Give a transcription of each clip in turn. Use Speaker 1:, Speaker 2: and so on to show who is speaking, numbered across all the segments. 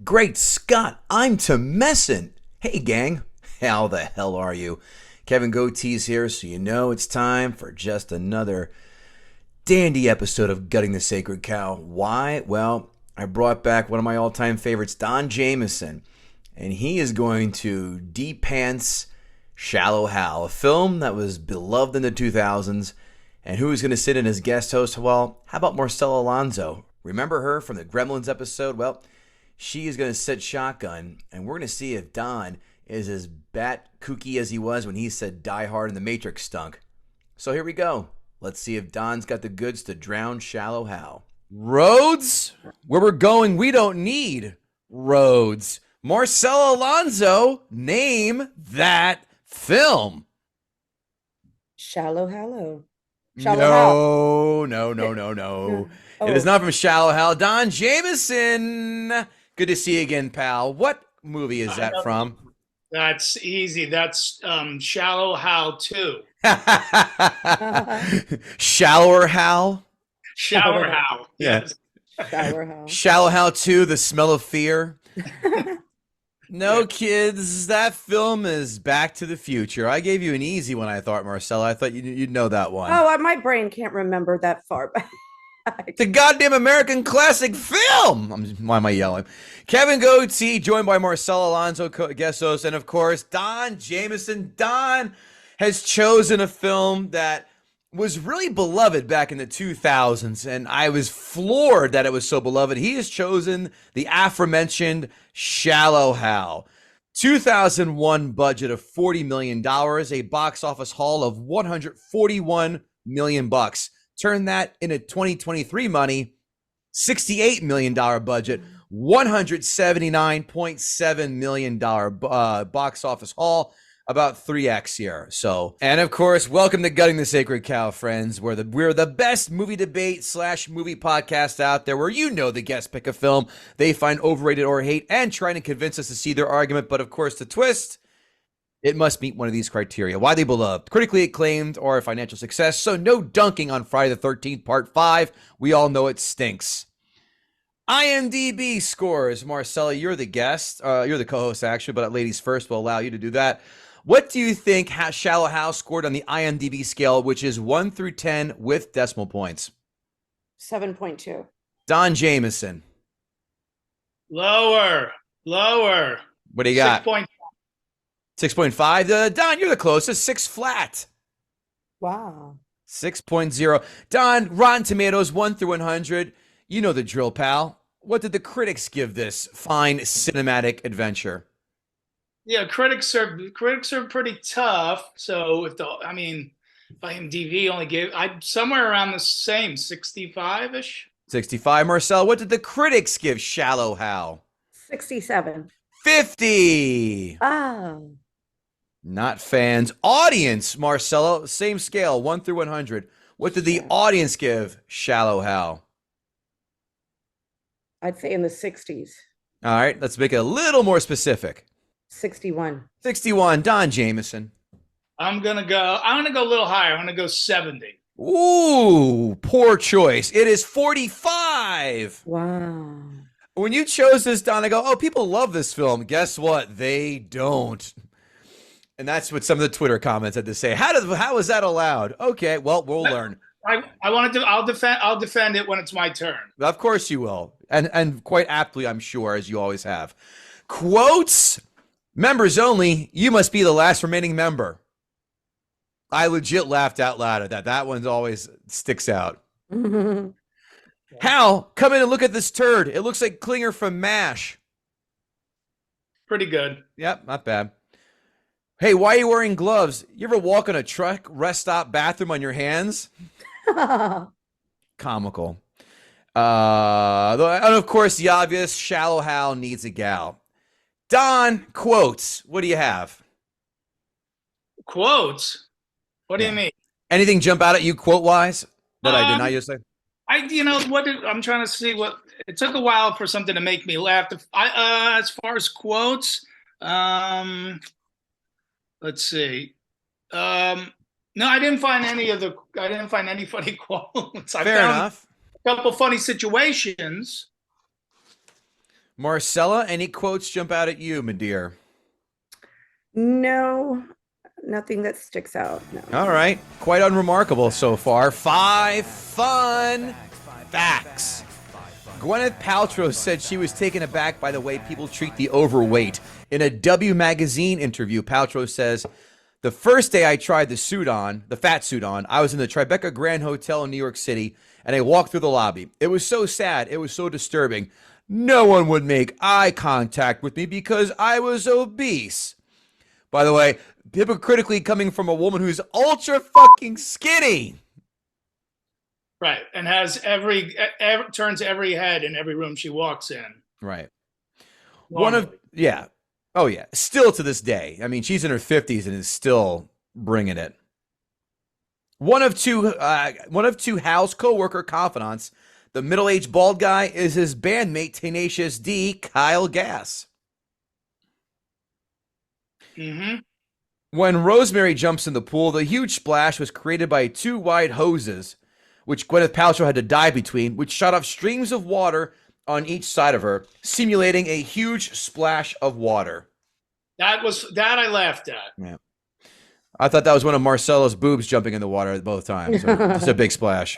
Speaker 1: Great Scott, I'm Jamieson. Hey gang, how the hell are you? Kevin Goatee's here, so you know it's time for just another dandy episode of Gutting the Sacred Cow. Why? Well, I brought back one of my all-time favorites, Don Jamieson, and he is going to de-pants Shallow Hal, a film that was beloved in the 2000s. And who is going to sit in as guest host? Well, how about Marcela Alonso? Remember her from the Gremlins episode? Well, she is going to sit shotgun, and we're going to see if Don is as bat kooky as he was when he said Die Hard and the Matrix stunk. So here we go. Let's see if Don's got the goods to drown Shallow Hal. Roads? Where we're going, we don't need roads. Marcela Alonso, name that film.
Speaker 2: Shallow Hallow. Shallow
Speaker 1: No.
Speaker 2: Oh.
Speaker 1: It is not from Shallow Hal. Don Jamieson. Good to see you again, pal. What movie is that from?
Speaker 3: That's easy. That's Shallow Hal 2.
Speaker 1: Shallower Hal?
Speaker 3: Shower Hal. Yes.
Speaker 2: Shower Hal.
Speaker 1: Shallow Hal 2, The Smell of Fear. No, kids, that film is Back to the Future. I gave you an easy one, I thought, Marcella. I thought you'd know that one.
Speaker 2: Oh, my brain can't remember that far back.
Speaker 1: It's a goddamn American classic film. Why am I yelling? Kevin Goatee, joined by Marcela Alonso, guest host, and of course, Don Jamieson. Don has chosen a film that was really beloved back in the 2000s, and I was floored that it was so beloved. He has chosen the aforementioned Shallow Hal. 2001 budget of $40 million, a box office haul of $141 million. Turn that into 2023 money, $68 million budget, $179.7 million box office haul, about 3x here. So, and of course, welcome to Gutting the Sacred Cow, friends. We're the best movie debate / movie podcast out there, where you know the guests pick a film they find overrated or hate and trying to convince us to see their argument. But of course, the twist, it must meet one of these criteria. Why they beloved, critically acclaimed, or a financial success. So no dunking on Friday the 13th, Part 5. We all know it stinks. IMDb scores. Marcella, you're the guest. You're the co-host, actually, but ladies first, we'll allow you to do that. What do you think Shallow Hal scored on the IMDb scale, which is 1 through 10 with decimal points?
Speaker 2: 7.2.
Speaker 1: Don Jamieson.
Speaker 3: Lower.
Speaker 1: What do you got?
Speaker 3: 6.5.
Speaker 1: 6.5. Don, you're the closest. 6 flat.
Speaker 2: Wow.
Speaker 1: 6.0. Don, Rotten Tomatoes, 1 through 100. You know the drill, pal. What did the critics give this fine cinematic adventure?
Speaker 3: Yeah, critics are pretty tough. So if IMDb only gave, I'm somewhere around the same, 65-ish.
Speaker 1: 65. Marcel, what did the critics give Shallow Hal?
Speaker 2: 67.
Speaker 1: 50.
Speaker 2: Oh.
Speaker 1: Not fans. Audience, Marcelo, same scale, 1 through 100. What did the audience give Shallow Hal?
Speaker 2: I'd say in the 60s.
Speaker 1: All right, let's make it a little more specific.
Speaker 2: 61.
Speaker 1: 61. Don Jamieson.
Speaker 3: I'm gonna go a little higher. I'm gonna go 70.
Speaker 1: Ooh, poor choice. It is 45.
Speaker 2: Wow.
Speaker 1: When you chose this, Don, I go, oh, people love this film. Guess what? They don't. And that's what some of the Twitter comments had to say. How is that allowed? Okay, well, we'll learn.
Speaker 3: I'll defend it when it's my turn.
Speaker 1: Of course you will. And quite aptly, I'm sure, as you always have. Quotes, members only, you must be the last remaining member. I legit laughed out loud at that. That one always sticks out. Hal, come in and look at this turd. It looks like Klinger from MASH.
Speaker 3: Pretty good.
Speaker 1: Yep, not bad. Hey, why are you wearing gloves? You ever walk in a truck rest stop bathroom on your hands? Comical. And of course, the obvious, Shallow Hal needs a gal. Don, quotes. What do you have?
Speaker 3: Quotes? What do you mean?
Speaker 1: Anything jump out at you quote-wise that I did not just say?
Speaker 3: I'm trying to see what. It took a while for something to make me laugh. As far as quotes, let's see. No, I didn't find any funny quotes.
Speaker 1: Fair enough.
Speaker 3: A couple funny situations.
Speaker 1: Marcela, any quotes jump out at you, my dear?
Speaker 2: No, nothing that sticks out. No.
Speaker 1: All right. Quite unremarkable so far. 5 fun facts. Gwyneth Paltrow said she was taken aback by the way people treat the overweight. In a W magazine interview, Paltrow says, "The first day I tried the fat suit on, I was in the Tribeca Grand Hotel in New York City, and I walked through the lobby. It was so sad. It was so disturbing. No one would make eye contact with me because I was obese." By the way, hypocritically coming from a woman who's ultra fucking skinny.
Speaker 3: Right, and has turns every head in every room she walks in.
Speaker 1: Right.
Speaker 3: Normally.
Speaker 1: Oh yeah. Still to this day. I mean, she's in her 50s and is still bringing it. One of two Hal's co-worker confidants, the middle-aged bald guy, is his bandmate Tenacious D, Kyle Gass.
Speaker 3: Mm-hmm.
Speaker 1: When Rosemary jumps in the pool, the huge splash was created by 2 wide hoses, which Gwyneth Paltrow had to dive between, which shot off streams of water on each side of her, simulating a huge splash of water.
Speaker 3: That I laughed at.
Speaker 1: Yeah. I thought that was one of Marcella's boobs jumping in the water at both times. So it's a big splash.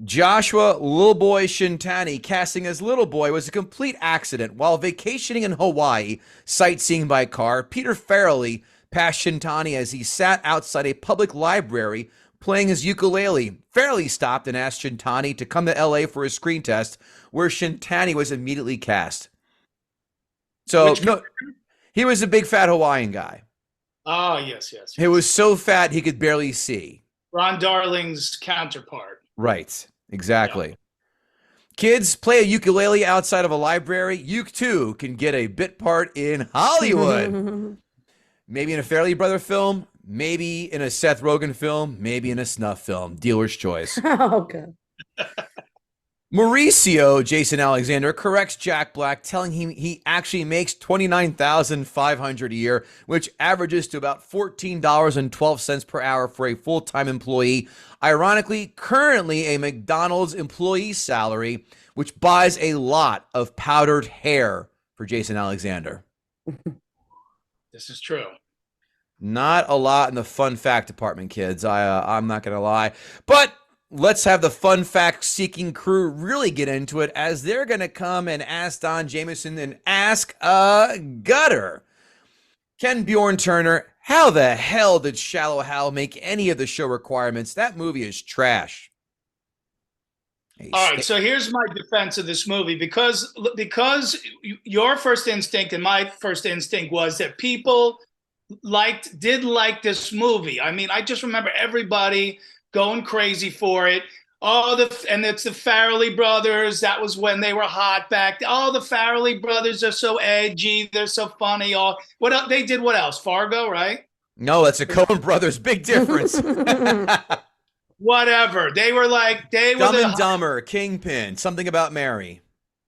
Speaker 1: Joshua Little Boy Shintani casting as Little Boy was a complete accident. While vacationing in Hawaii, sightseeing by car, Peter Farrelly passed Shintani as he sat outside a public library playing his ukulele. Farrelly stopped and asked Shintani to come to LA for a screen test, where Shintani was immediately cast. So, no, he was a big fat Hawaiian guy.
Speaker 3: Oh, yes.
Speaker 1: He was so fat he could barely see.
Speaker 3: Ron Darling's counterpart.
Speaker 1: Right, exactly. Yeah. Kids, play a ukulele outside of a library. You too can get a bit part in Hollywood. Maybe in a Farrelly Brother film, maybe in a Seth Rogen film, maybe in a snuff film. Dealer's choice.
Speaker 2: Oh, God.
Speaker 1: Mauricio Jason Alexander corrects Jack Black, telling him he actually makes $29,500 a year, which averages to about $14.12 per hour for a full-time employee. Ironically, currently a McDonald's employee salary, which buys a lot of powdered hair for Jason Alexander.
Speaker 3: This is true.
Speaker 1: Not a lot in the fun fact department, kids. I'm not going to lie. But let's have the fun fact-seeking crew really get into it, as they're going to come and ask Don Jamieson and ask a gutter. Ken Bjorn Turner, how the hell did Shallow Hal make any of the show requirements? That movie is trash.
Speaker 3: All right, so here's my defense of this movie. Because your first instinct and my first instinct was that people did like this movie. I mean, I just remember everybody going crazy for it. And it's the Farrelly brothers. That was when they were hot back. Oh, the Farrelly brothers are so edgy. They're so funny. What else? They did what else? Fargo, right?
Speaker 1: No, that's the Coen brothers. Big difference.
Speaker 3: Whatever. They were
Speaker 1: Dumb and Dumber, Kingpin, Something About Mary.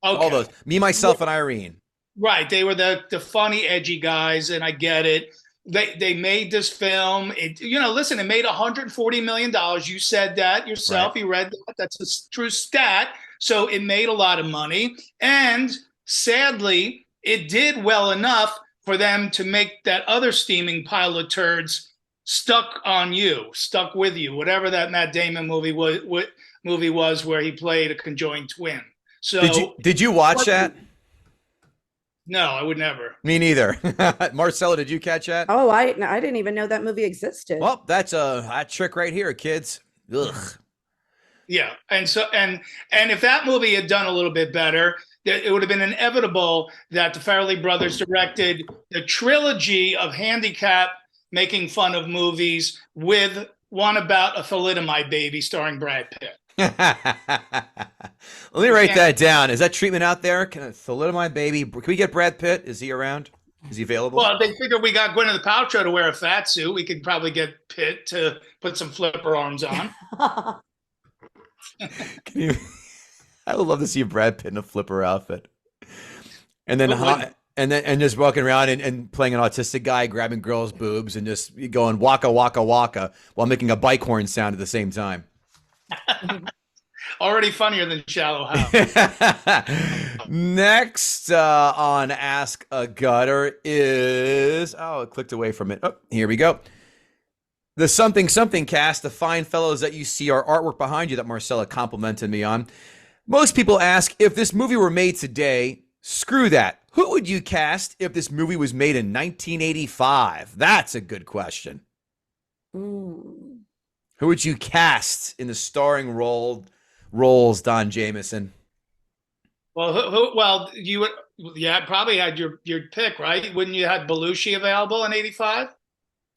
Speaker 3: Okay.
Speaker 1: All those. Me, Myself, and Irene.
Speaker 3: Right. They were the funny, edgy guys, and I get it. They made this film. Listen, it made $140 million. You said that yourself. Right. You read that. That's a true stat. So it made a lot of money. And sadly, it did well enough for them to make that other steaming pile of turds stuck with you, whatever that Matt Damon movie was where he played a conjoined twin. So
Speaker 1: did you watch that?
Speaker 3: No, I would never.
Speaker 1: Me neither. Marcela, did you catch that?
Speaker 2: Oh, I didn't even know that movie existed.
Speaker 1: Well, that's a hot trick right here, kids. Ugh.
Speaker 3: Yeah, and if that movie had done a little bit better, it would have been inevitable that the Farrelly brothers directed the trilogy of handicap making fun of movies, with one about a thalidomide baby starring Brad Pitt.
Speaker 1: Let me write that down. Is that treatment out there? Can a thalidomide baby? Can we get Brad Pitt? Is he around? Is he available?
Speaker 3: Well, they figured we got Gwyneth Paltrow to wear a fat suit. We could probably get Pitt to put some flipper arms on.
Speaker 1: I would love to see Brad Pitt in a flipper outfit, and then just walking around and playing an autistic guy, grabbing girls' boobs and just going waka waka waka while making a bike horn sound at the same time.
Speaker 3: Already funnier than Shallow Hal.
Speaker 1: Next on Ask a Gutter is, oh, it clicked away from it. Oh, here we go. The Something Something cast, the fine fellows that you see, are artwork behind you that Marcela complimented me on. Most people ask, if this movie were made today, screw that. Who would you cast if this movie was made in 1985? That's a good question.
Speaker 2: Mm.
Speaker 1: Who would you cast in the starring roles, Don Jamieson?
Speaker 3: Well, you would, yeah, probably had your pick, right? Wouldn't you have Belushi available in '85?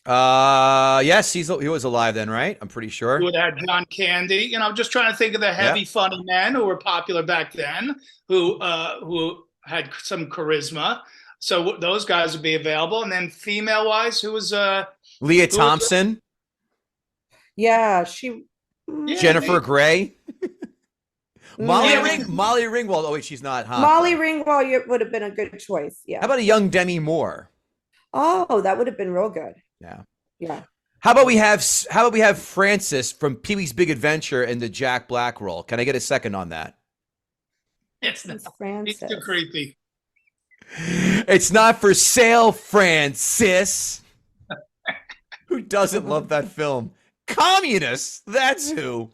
Speaker 1: Yes, he was alive then, right? I'm pretty sure.
Speaker 3: You would have had John Candy. You know, I'm just trying to think of the heavy, funny men who were popular back then, who had some charisma. So those guys would be available. And then female wise, who was
Speaker 1: Leah Thompson?
Speaker 2: Yeah, she.
Speaker 1: Jennifer Grey? Molly
Speaker 2: Yeah.
Speaker 1: Ringwald. Oh wait, she's not. Huh?
Speaker 2: Molly Ringwald would have been a good choice. Yeah.
Speaker 1: How about a young Demi Moore?
Speaker 2: Oh, that would have been real good.
Speaker 1: Yeah.
Speaker 2: Yeah.
Speaker 1: How about we have Francis from Pee-wee's Big Adventure in the Jack Black role? Can I get a second on that?
Speaker 3: It's
Speaker 2: Francis.
Speaker 3: too creepy.
Speaker 1: It's not for sale, Francis. Who doesn't love that film? Communists. That's who.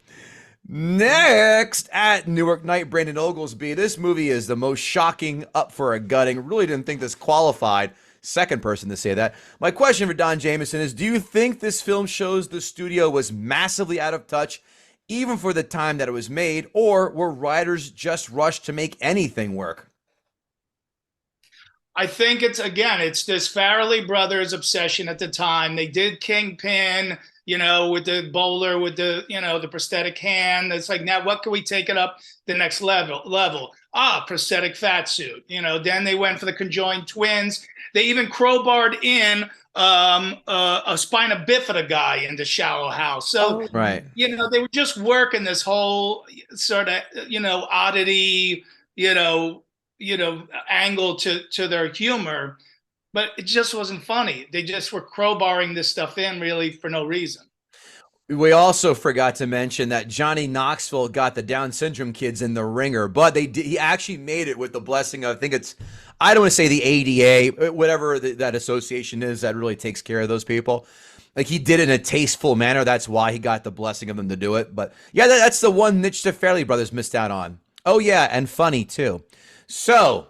Speaker 1: Next at Newark Night, Brandon Oglesby. This movie is the most shocking, up for a gutting. Really didn't think this qualified. Second person to say that. My question for Don Jamieson is, do you think this film shows the studio was massively out of touch, even for the time that it was made, or were writers just rushed to make anything work?
Speaker 3: I think it's this Farrelly brothers obsession at the time. They did Kingpin, you know, with the bowler, with the, you know, the prosthetic hand. It's like, now what can we take it up the next level? Prosthetic fat suit. You know, then they went for the conjoined twins. They even crowbarred in a spina bifida guy into Shallow Hal. So,
Speaker 1: right,
Speaker 3: you know, they were just working this whole sort of, you know, oddity, you know, angle to their humor, but it just wasn't funny. They just were crowbarring this stuff in really for no reason.
Speaker 1: We also forgot to mention that Johnny Knoxville got the Down syndrome kids in the ringer, but he actually made it with the blessing of, I don't want to say the ADA, whatever that association is that really takes care of those people. Like, he did it in a tasteful manner. That's why he got the blessing of them to do it. But yeah, that's the one niche the Farrelly brothers missed out on. Oh yeah, and funny too. So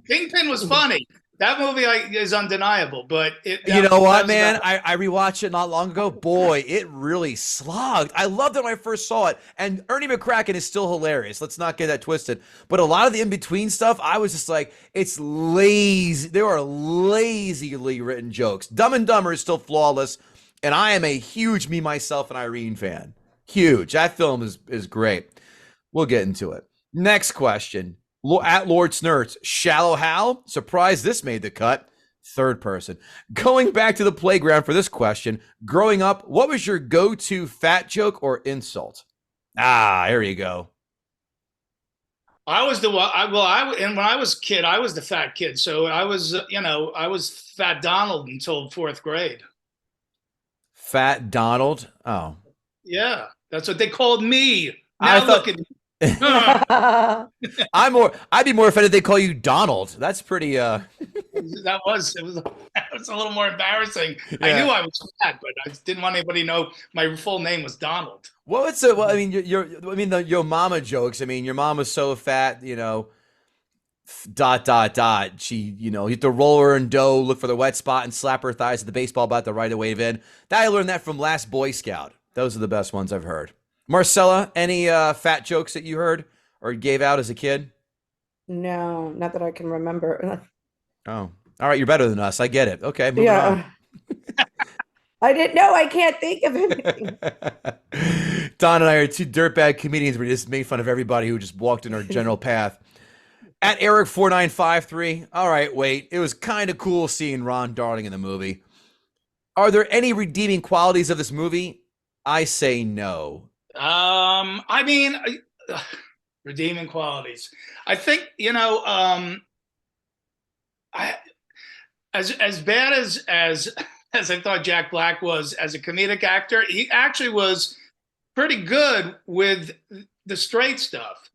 Speaker 3: Kingpin was funny. That movie is undeniable, but
Speaker 1: you know what, man? I rewatched it not long ago. Boy, it really slogged. I loved it when I first saw it. And Ernie McCracken is still hilarious. Let's not get that twisted. But a lot of the in-between stuff, I was just like, it's lazy. There are lazily written jokes. Dumb and Dumber is still flawless. And I am a huge Me, Myself, and Irene fan. Huge. That film is great. We'll get into it. Next question. At Lord Snurts, Shallow Hal? Surprised this made the cut. Third person. Going back to the playground for this question. Growing up, what was your go-to fat joke or insult? Here you go.
Speaker 3: I was the one. And when I was a kid, I was the fat kid. So I was, I was Fat Donald until fourth grade.
Speaker 1: Fat Donald? Oh.
Speaker 3: Yeah, that's what they called me.
Speaker 1: Now
Speaker 3: look at me.
Speaker 2: Yeah.
Speaker 1: I'd be more offended if they call you Donald. That's pretty
Speaker 3: it was a little more embarrassing. Yeah. I knew I was fat, but I didn't want anybody to know my full name was Donald.
Speaker 1: Your mama jokes. I mean, your mom was so fat, She, you have to roll her in dough, look for the wet spot, and slap her thighs at the baseball bat to right away in. I learned that from Last Boy Scout. Those are the best ones I've heard. Marcela, any fat jokes that you heard or gave out as a kid?
Speaker 2: No, not that I can remember.
Speaker 1: Oh, all right. You're better than us. I get it. Okay, moving on.
Speaker 2: I didn't know. I can't think of anything.
Speaker 1: Don and I are two dirtbag comedians. We just made fun of everybody who just walked in our general path. At Eric4953, all right, wait. It was kind of cool seeing Ron Darling in the movie. Are there any redeeming qualities of this movie? I say no.
Speaker 3: Redeeming qualities. I think, as bad as I thought Jack Black was as a comedic actor, he actually was pretty good with the straight stuff.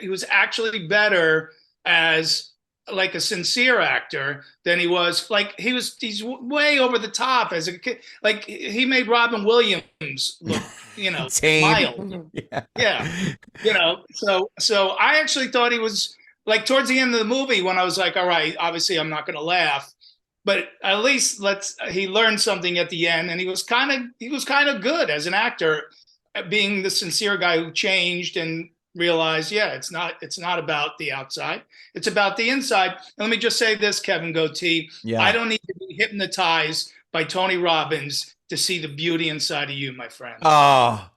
Speaker 3: He was actually better as like a sincere actor than he was he's way over the top as a kid. Like he made Robin Williams look, mild. Yeah. So I actually thought he was like towards the end of the movie when I was like, all right, obviously I'm not going to laugh, but at least he learned something at the end, and he was kind of good as an actor, being the sincere guy who changed and realized, it's not about the outside, it's about the inside. And let me just say this, Kevin Goatee, I don't need to be hypnotized by Tony Robbins to see the beauty inside of you, my friend.
Speaker 1: Oh,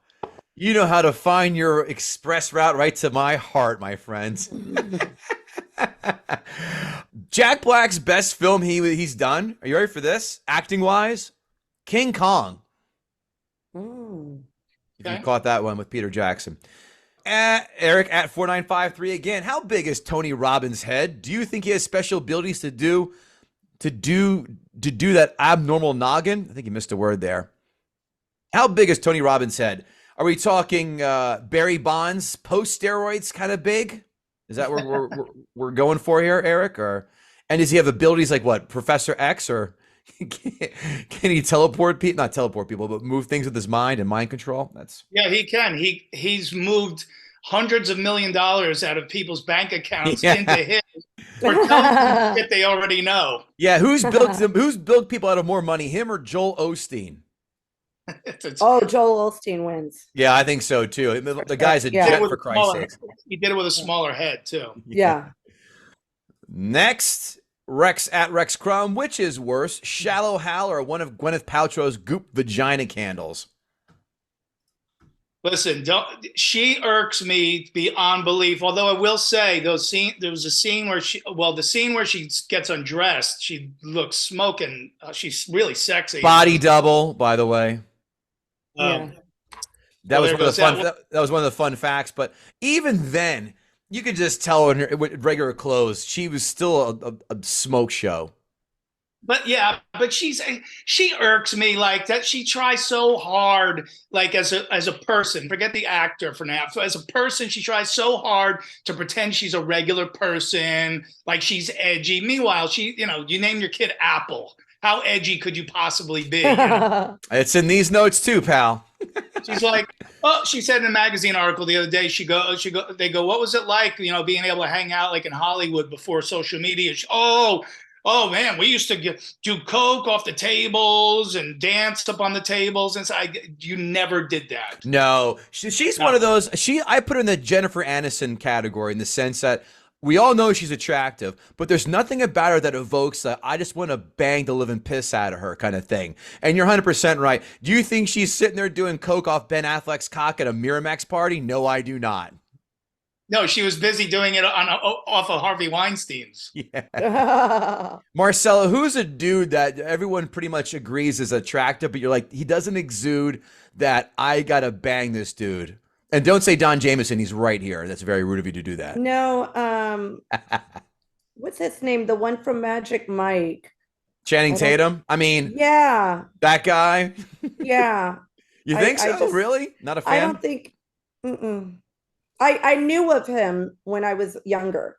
Speaker 1: you know how to find your express route right to my heart, my friends. Jack Black's best film he's done. Are you ready for this? Acting wise, King Kong. If you caught that one with Peter Jackson. Eric at 4953 again. How big is Tony Robbins' head? Do you think he has special abilities to do that abnormal noggin? I think you missed a word there. How big is Tony Robbins' head? Are we talking Barry Bonds post steroids kind of big? Is that where we're going for here, Eric? And does he have abilities like what, Professor X, or can he teleport people? Not teleport people, but move things with his mind and mind control.
Speaker 3: He can. He's moved hundreds of $1 million out of people's bank accounts into his, or telling them shit they already know.
Speaker 1: Yeah, who's built people out of more money, him or Joel Osteen?
Speaker 2: Joel Osteen wins.
Speaker 1: Yeah, I think so too. The guy's a jet, for Christ's sake.
Speaker 3: He did it with a smaller head too.
Speaker 2: Yeah.
Speaker 1: Next, Rex at Rex Crumb. Which is worse, Shallow Hal or one of Gwyneth Paltrow's goop vagina candles?
Speaker 3: Listen, she irks me beyond belief. Although I will say, there was a scene where the scene where she gets undressed, she looks smoking. She's really sexy.
Speaker 1: Body double, by the way. That was one of the fun facts. But even then, you could just tell in her with regular clothes, she was still a smoke show.
Speaker 3: But she irks me like that. She tries so hard, like as a person. Forget the actor for now. As a person, she tries so hard to pretend she's a regular person, like she's edgy. Meanwhile, you name your kid Apple. How edgy could you possibly be?
Speaker 1: It's in these notes too, pal.
Speaker 3: She's like, she said in a magazine article the other day, they go, what was it like, being able to hang out like in Hollywood before social media? Oh man, we used to do coke off the tables and dance up on the tables. And you never did that.
Speaker 1: No, she's one of those. I put her in the Jennifer Aniston category in the sense that we all know she's attractive, but there's nothing about her that evokes I just want to bang the living piss out of her kind of thing. And you're 100% right. Do you think she's sitting there doing coke off Ben Affleck's cock at a Miramax party? No, I do not.
Speaker 3: No, she was busy doing it off of Harvey Weinstein's.
Speaker 1: Yeah. Marcela, who's a dude that everyone pretty much agrees is attractive, but you're like, he doesn't exude that I gotta bang this dude? And don't say Don Jamieson. He's right here. That's very rude of you to do that.
Speaker 2: No. What's his name? The one from Magic Mike.
Speaker 1: Channing Tatum? I mean,
Speaker 2: yeah.
Speaker 1: That guy?
Speaker 2: Yeah.
Speaker 1: You think so? Really? Not a fan?
Speaker 2: I don't think. I knew of him when I was younger.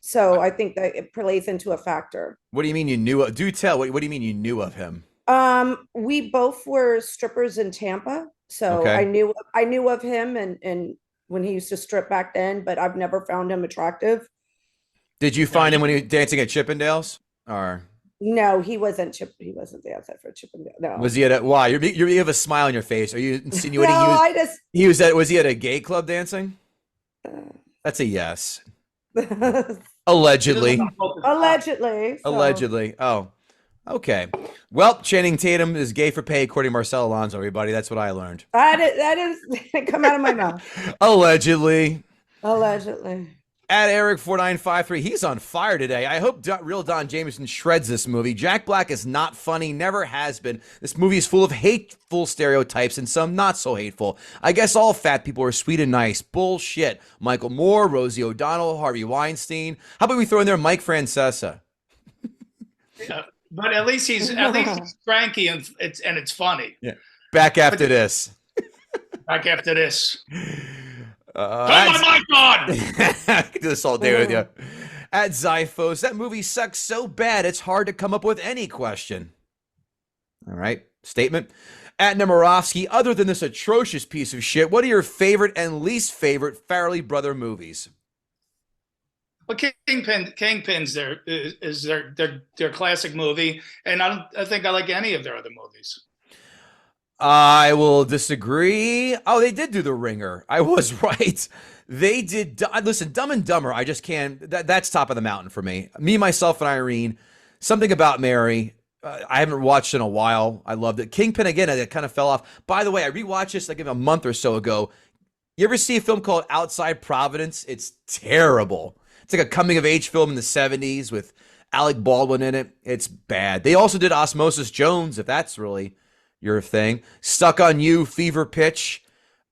Speaker 2: So I think that it plays into a factor.
Speaker 1: What do you mean you knew of? Do tell. What do you mean you knew of him?
Speaker 2: We both were strippers in Tampa. So okay. I knew of him and when he used to strip back then, but I've never found him attractive.
Speaker 1: Did you find him when he was dancing at Chippendales? Or
Speaker 2: no, he wasn't dancing for Chippendales. No.
Speaker 1: Was he at why? You have a smile on your face. Are you insinuating was he at a gay club dancing? That's a yes. Allegedly. Allegedly. Oh. Okay. Well, Channing Tatum is gay for pay, according to Marcel Alonso, everybody. That's what I learned.
Speaker 2: That is come out of my mouth.
Speaker 1: Allegedly. At Eric4953, he's on fire today. I hope real Don Jamieson shreds this movie. Jack Black is not funny, never has been. This movie is full of hateful stereotypes and some not so hateful. I guess all fat people are sweet and nice. Bullshit. Michael Moore, Rosie O'Donnell, Harvey Weinstein. How about we throw in there Mike Francesa?
Speaker 3: Yeah. But at least he's cranky and it's funny.
Speaker 1: Yeah. Back after this.
Speaker 3: Turn my mic on!
Speaker 1: I can do this all day with you. At Zyphos, that movie sucks so bad it's hard to come up with any question. All right, statement. At Nemirovsky, other than this atrocious piece of shit, what are your favorite and least favorite Farrelly brother movies?
Speaker 3: Well, Kingpin's their classic movie, and I think I like any of their other movies.
Speaker 1: I will disagree. Oh, they did do The Ringer. I was right. They did. Listen, Dumb and Dumber. I just can't. That's top of the mountain for me. Me, myself, and Irene. Something About Mary. I haven't watched in a while. I loved it. Kingpin again. It kind of fell off. By the way, I rewatched this like a month or so ago. You ever see a film called Outside Providence? It's terrible. It's like a coming of age film in the 70s with Alec Baldwin in it. It's bad. They also did Osmosis Jones, if that's really your thing. Stuck on You, Fever Pitch.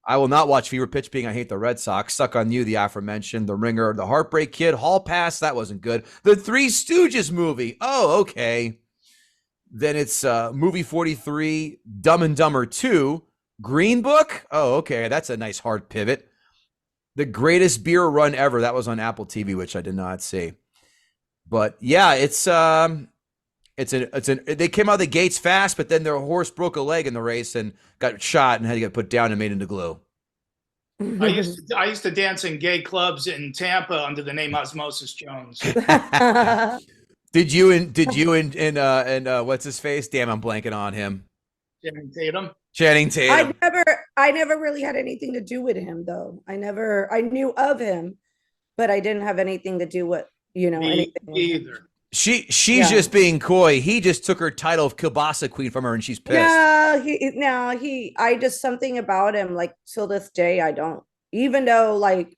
Speaker 1: I will not watch Fever Pitch, being I hate the Red Sox. Stuck on You, the aforementioned. The Ringer, The Heartbreak Kid. Hall Pass, that wasn't good. The Three Stooges movie. Oh, okay. Then it's Movie 43, Dumb and Dumber 2. Green Book. Oh, okay. That's a nice hard pivot. The Greatest Beer Run Ever. That was on Apple TV, which I did not see. But yeah, they came out of the gates fast, but then their horse broke a leg in the race and got shot and had to get put down and made into glue.
Speaker 3: I used to dance in gay clubs in Tampa under the name Osmosis Jones.
Speaker 1: Did you and what's his face? Damn, I'm blanking on him. Channing Tatum.
Speaker 2: I never really had anything to do with him though. I knew of him, but I didn't have anything to do with, anything
Speaker 3: either.
Speaker 1: She's just being coy. He just took her title of Kielbasa Queen from her and she's pissed.
Speaker 2: I just, something about him, like till this day, I don't, even though like,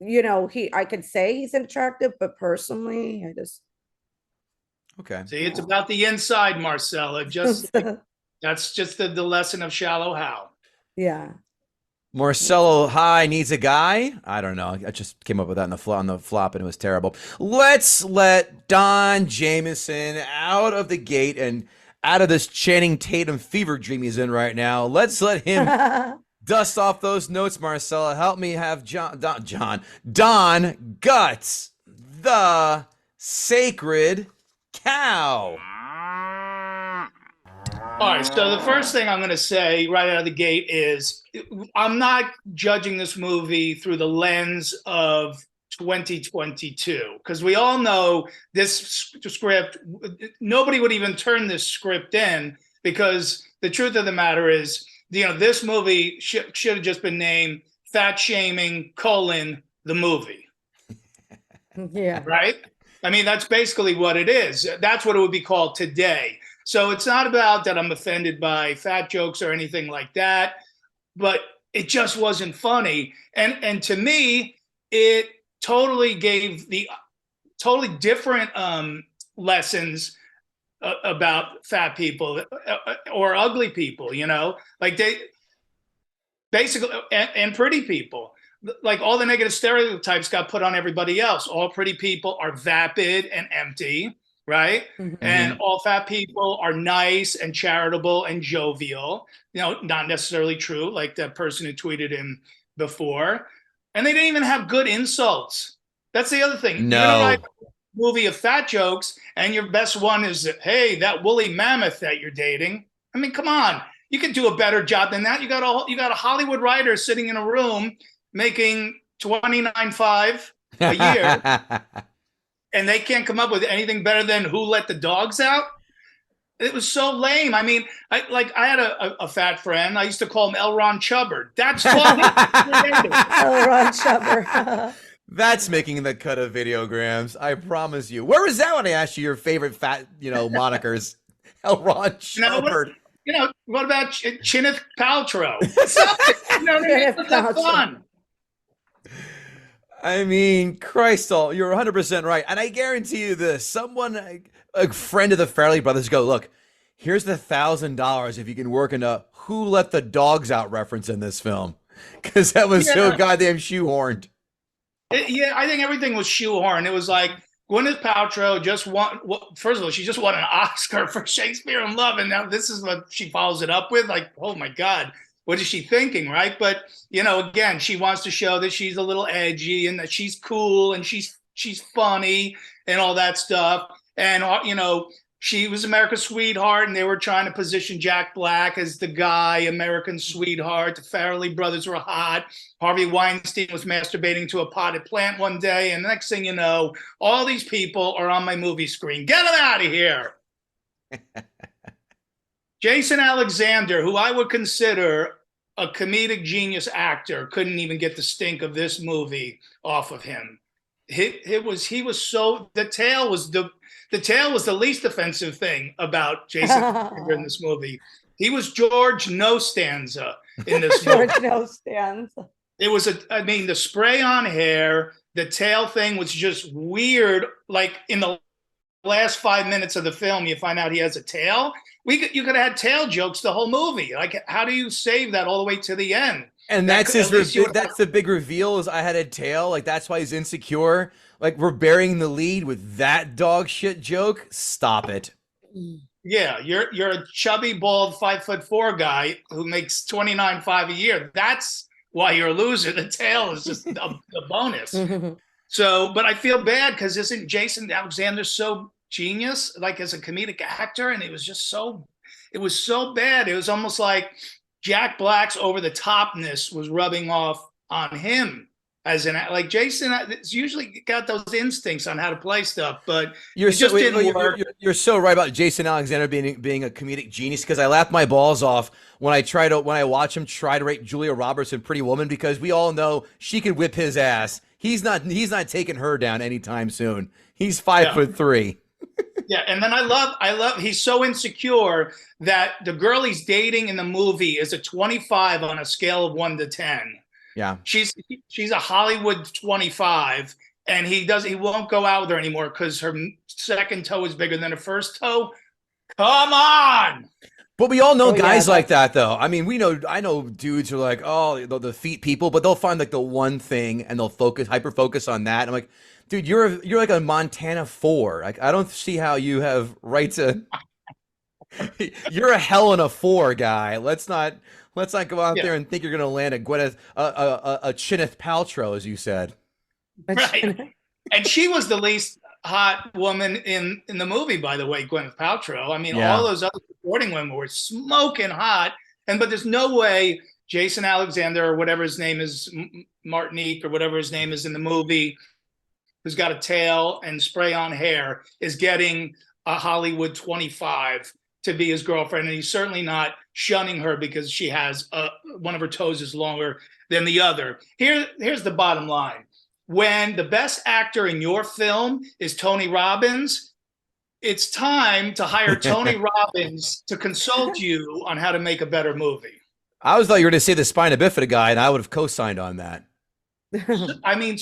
Speaker 2: I could say he's attractive, but personally, I just.
Speaker 1: Okay.
Speaker 3: See, it's about the inside, Marcela. That's just the lesson of Shallow Hal.
Speaker 2: Yeah.
Speaker 1: Marcelo High needs a guy. I don't know. I just came up with that on the flop, and it was terrible. Let's let Don Jamieson out of the gate and out of this Channing Tatum fever dream he's in right now. Let's let him dust off those notes, Marcella. Help me have Don Guts, the sacred cow.
Speaker 3: All right, so the first thing I'm going to say right out of the gate is I'm not judging this movie through the lens of 2022, because we all know this script, nobody would even turn this script in, because the truth of the matter is, this movie should have just been named Fat Shaming: the movie.
Speaker 2: Yeah.
Speaker 3: Right? I mean, that's basically what it is. That's what it would be called today. So it's not about that I'm offended by fat jokes or anything like that, but it just wasn't funny. And to me, it totally gave the totally different lessons about fat people or ugly people, like they basically, and pretty people. Like all the negative stereotypes got put on everybody else. All pretty people are vapid and empty. Right? Mm-hmm. And all fat people are nice and charitable and jovial. Not necessarily true, like that person who tweeted him before. And they didn't even have good insults. That's the other thing.
Speaker 1: No.
Speaker 3: You're gonna write a movie of fat jokes, and your best one is, hey, that woolly mammoth that you're dating. I mean, come on. You can do a better job than that. You got a Hollywood writer sitting in a room making $29.5 a year. And they can't come up with anything better than Who Let the Dogs Out? It was so lame. I mean, I had a fat friend. I used to call him L. Ron Chubbard. That's funny.
Speaker 2: L. Ron Chubbard.
Speaker 1: That's making the cut of Videograms. I promise you. Where was that when I asked you your favorite fat, monikers? L. Ron Chubbard.
Speaker 3: What about Gwyneth Paltrow? That's fun.
Speaker 1: I mean, Christ, you're 100% right. And I guarantee you this, a friend of the Farrelly brothers look, here's the $1,000 if you can work in a Who Let the Dogs Out reference in this film. Because that was so goddamn shoehorned.
Speaker 3: I think everything was shoehorned. It was like Gwyneth Paltrow just won, first of all, she just won an Oscar for Shakespeare in Love. And now this is what she follows it up with. Like, oh my God. what is she thinking, right? But again, she wants to show that she's a little edgy and that she's cool and she's funny and all that stuff. And she was America's sweetheart, and they were trying to position Jack Black as the guy, American sweetheart. The Farrelly brothers were hot. Harvey Weinstein was masturbating to a potted plant one day, and the next thing you know, all these people are on my movie screen. Get them out of here. Jason Alexander, who I would consider a comedic genius actor, couldn't even get the stink of this movie off of him. The tail was the least offensive thing about Jason in this movie. He was George Nostanza in this movie.
Speaker 2: George Nostanza.
Speaker 3: It was the spray on hair, the tail thing was just weird. Like in the last 5 minutes of the film, you find out he has a tail. You could have had tail jokes the whole movie. Like, how do you save that all the way to the end?
Speaker 1: And that's the big reveal is I had a tail. Like, that's why he's insecure. Like, we're burying the lead with that dog shit joke. Stop it.
Speaker 3: Yeah, you're a chubby, bald, 5'4" guy who makes $29,500 a year. That's why you're a loser. The tail is just a bonus. So, but I feel bad because isn't Jason Alexander so genius, like as a comedic actor? And it was so bad. It was almost like Jack Black's over the topness was rubbing off on him. Like Jason has usually got those instincts on how to play stuff, but
Speaker 1: you're so right about Jason Alexander being a comedic genius, because I laugh my balls off when I watch him try to rate Julia Roberts in Pretty Woman, because we all know she could whip his ass. He's not taking her down anytime soon. He's 5'3".
Speaker 3: Yeah, and then I love he's so insecure that the girl he's dating in the movie is a 25 on a scale of 1 to 10.
Speaker 1: Yeah.
Speaker 3: She's a Hollywood 25, and he won't go out with her anymore because her second toe is bigger than her first toe. Come on.
Speaker 1: But we all know guys like that, though. I mean, I know dudes who are like, oh, the feet people, but they'll find like the one thing and they'll hyper focus on that. I'm like, dude, you're like a Montana 4. Like, I don't see how you have right to. You're a hell in a 4 guy. Let's not go out there and think you're going to land a Gwyneth, a Gwyneth Paltrow, as you said.
Speaker 3: Right. And she was the least hot woman in the movie, by the way, Gwyneth Paltrow. I mean, all those other supporting women were smoking hot, but there's no way Jason Alexander or whatever his name is, Martinique or whatever his name is in the movie, who's got a tail and spray on hair, is getting a Hollywood 25 to be his girlfriend. And he's certainly not shunning her because she has one of her toes is longer than the other. Here's the bottom line. When the best actor in your film is Tony Robbins, it's time to hire Tony Robbins to consult you on how to make a better movie.
Speaker 1: I thought you were going to say the spina bifida guy, and I would have co-signed on that.
Speaker 3: I mean,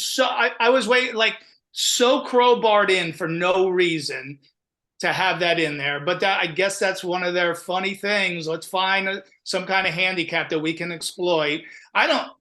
Speaker 3: I was waiting, like, so crowbarred in for no reason to have that in there. But I guess that's one of their funny things. Let's find some kind of handicap that we can exploit.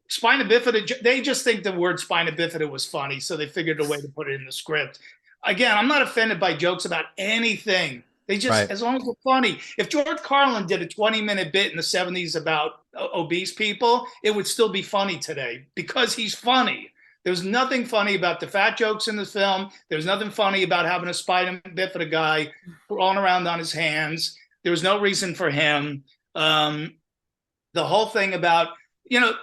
Speaker 3: Spina bifida, they just think the word spina bifida was funny, so they figured a way to put it in the script. Again, I'm not offended by jokes about anything. They just, as long as they're funny. If George Carlin did a 20-minute bit in the 70s about obese people, it would still be funny today because he's funny. There's nothing funny about the fat jokes in the film. There's nothing funny about having a spina bifida guy crawling around on his hands. There was no reason for him. The whole thing about,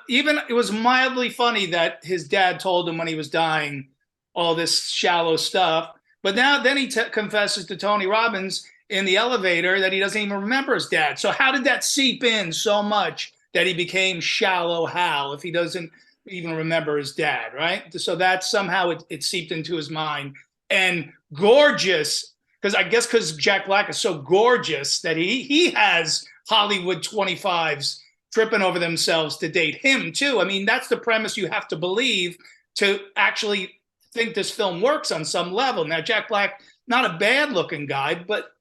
Speaker 3: even it was mildly funny that his dad told him when he was dying all this shallow stuff. But then he confesses to Tony Robbins in the elevator that he doesn't even remember his dad. So how did that seep in so much that he became Shallow Hal if he doesn't even remember his dad, right? So that somehow it seeped into his mind. And gorgeous, because Jack Black is so gorgeous that he has Hollywood 25s tripping over themselves to date him too. I mean, that's the premise you have to believe to actually think this film works on some level. Now, Jack Black, not a bad looking guy, but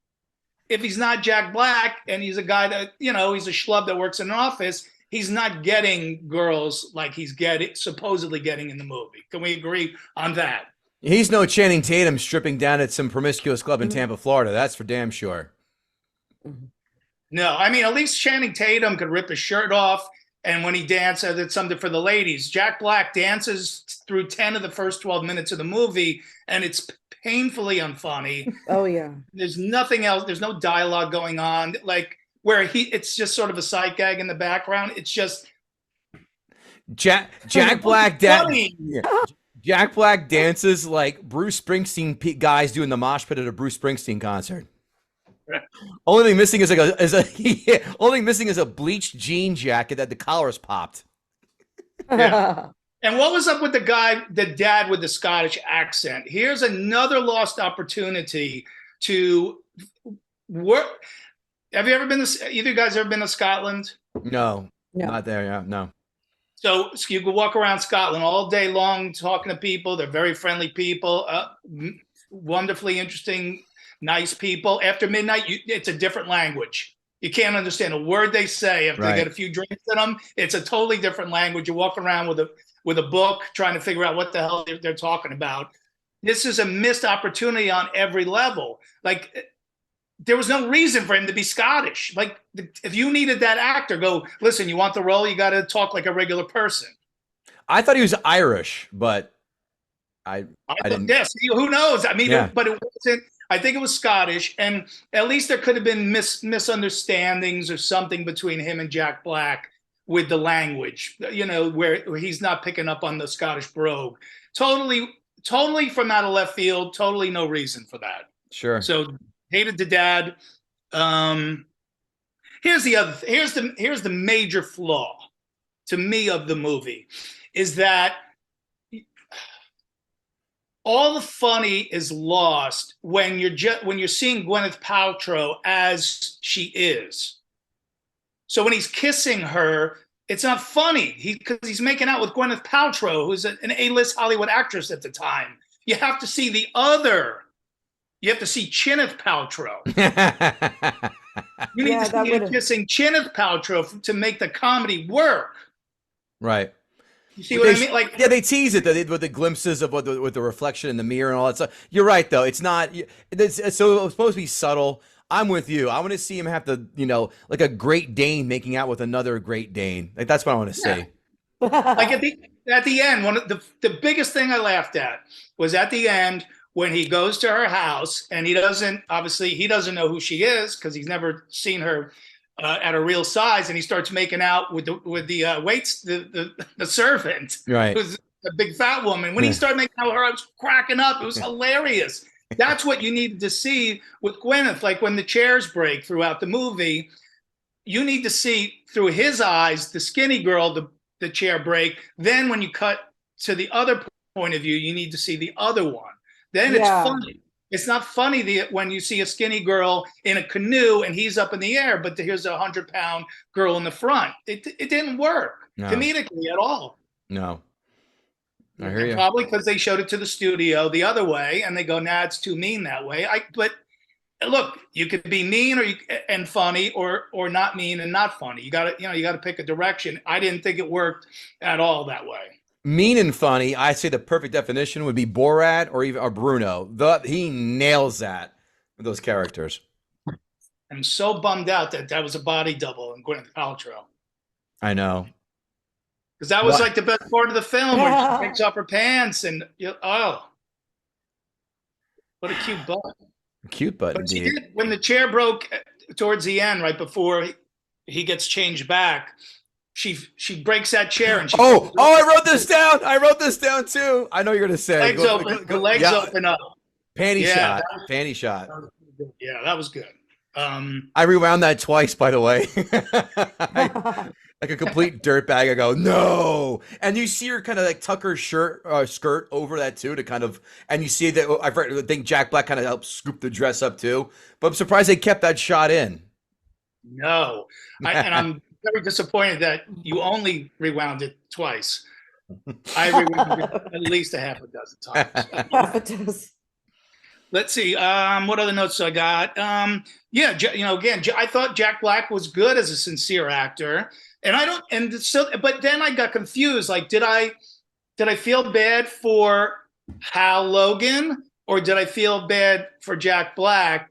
Speaker 3: if he's not Jack Black and he's a guy that, he's a schlub that works in an office, he's not getting girls like he's supposedly getting in the movie. Can we agree on that?
Speaker 1: He's no Channing Tatum stripping down at some promiscuous club in Tampa, Florida. That's for damn sure.
Speaker 3: No, I mean, at least Channing Tatum could rip his shirt off And when he dances, it's something for the ladies. Jack Black dances through 10 of the first 12 minutes of the movie, and it's painfully unfunny.
Speaker 2: Oh yeah.
Speaker 3: There's nothing else. There's no dialogue going on. Like where it's just sort of a sight gag in the background. It's just
Speaker 1: Jack Black Jack Black dances like Bruce Springsteen guys doing the mosh pit at a Bruce Springsteen concert. Only thing missing is only thing missing is a bleached jean jacket that the collar's popped.
Speaker 3: Yeah. And what was up with the dad with the Scottish accent? Here's another lost opportunity to work. Have you ever been to, either of you guys ever been to Scotland?
Speaker 1: No, not there. Yeah, no.
Speaker 3: So you can walk around Scotland all day long talking to people. They're very friendly people, wonderfully interesting, nice people. After midnight, it's a different language. You can't understand a word they say. If they get a few drinks in them, it's a totally different language. You walk around with a book trying to figure out what the hell they're talking about. This is a missed opportunity on every level. Like, there was no reason for him to be Scottish. Like, if you needed that actor, go, listen, you want the role, you got to talk like a regular person.
Speaker 1: I thought he was Irish, but I didn't.
Speaker 3: Yes, who knows? I mean, but it wasn't. I think it was Scottish, and at least there could have been misunderstandings or something between him and Jack Black with the language, you know, where he's not picking up on the Scottish brogue. Totally from out of left field, totally no reason for that.
Speaker 1: Sure.
Speaker 3: So hated the dad. Here's the major flaw to me of the movie is that all the funny is lost when you're seeing Gwyneth Paltrow as she is. So when he's kissing her, it's not funny because he's making out with Gwyneth Paltrow, who's an A-list Hollywood actress at the time. You have to see the other. You have to see Gwyneth Paltrow. You need to see him kissing Gwyneth Paltrow to make the comedy work.
Speaker 1: Right.
Speaker 3: You see what I mean? Like,
Speaker 1: yeah, they tease it with the glimpses of with the reflection in the mirror and all that stuff. You're right, though. It's not. So it's supposed to be subtle. I'm with you. I want to see him have to, like a Great Dane making out with another Great Dane. Like, that's what I want to see.
Speaker 3: Like at the end, one of the biggest thing I laughed at was at the end when he goes to her house and he doesn't know who she is because he's never seen her at a real size, and he starts making out with the servant,
Speaker 1: right?
Speaker 3: Who's a big fat woman. When he started making out with her, I was cracking up. It was hilarious. That's what you needed to see with Gwyneth. Like when the chairs break throughout the movie, you need to see through his eyes the skinny girl, the chair break. Then when you cut to the other point of view, you need to see the other one. Then it's funny. It's not funny when you see a skinny girl in a canoe and he's up in the air, but here's a 100-pound girl in the front. It didn't work comedically at all.
Speaker 1: No. I hear you.
Speaker 3: Probably because they showed it to the studio the other way, and they go, "Nah, it's too mean that way." But look, you could be mean and funny, or not mean and not funny. You got to pick a direction. I didn't think it worked at all that way.
Speaker 1: Mean and funny, I say the perfect definition would be Borat or Bruno. He nails that with those characters.
Speaker 3: I'm so bummed out that was a body double in Gwyneth Paltrow.
Speaker 1: I know.
Speaker 3: Because that was like the best part of the film where she takes off her pants and what a cute butt.
Speaker 1: Cute butt,
Speaker 3: but
Speaker 1: indeed.
Speaker 3: She did, when the chair broke towards the end, right before he gets changed back, she breaks that chair and she
Speaker 1: I wrote this down. I wrote this down too. I know you're gonna say
Speaker 3: the legs open up.
Speaker 1: Panty shot. Panty shot.
Speaker 3: Yeah, that was good.
Speaker 1: I rewound that twice, by the way. Like a complete dirtbag. I go, no. And you see her kind of like tuck her skirt over that too to kind of, and you see that, I think Jack Black kind of helped scoop the dress up too. But I'm surprised they kept that shot in.
Speaker 3: No. And I'm very disappointed that you only rewound it twice. I rewound it at least a half a dozen times.
Speaker 2: Half a dozen.
Speaker 3: Let's see. What other notes I got? Again, I thought Jack Black was good as a sincere actor. But then I got confused. Like, did I feel bad for Hal Logan, or did I feel bad for Jack Black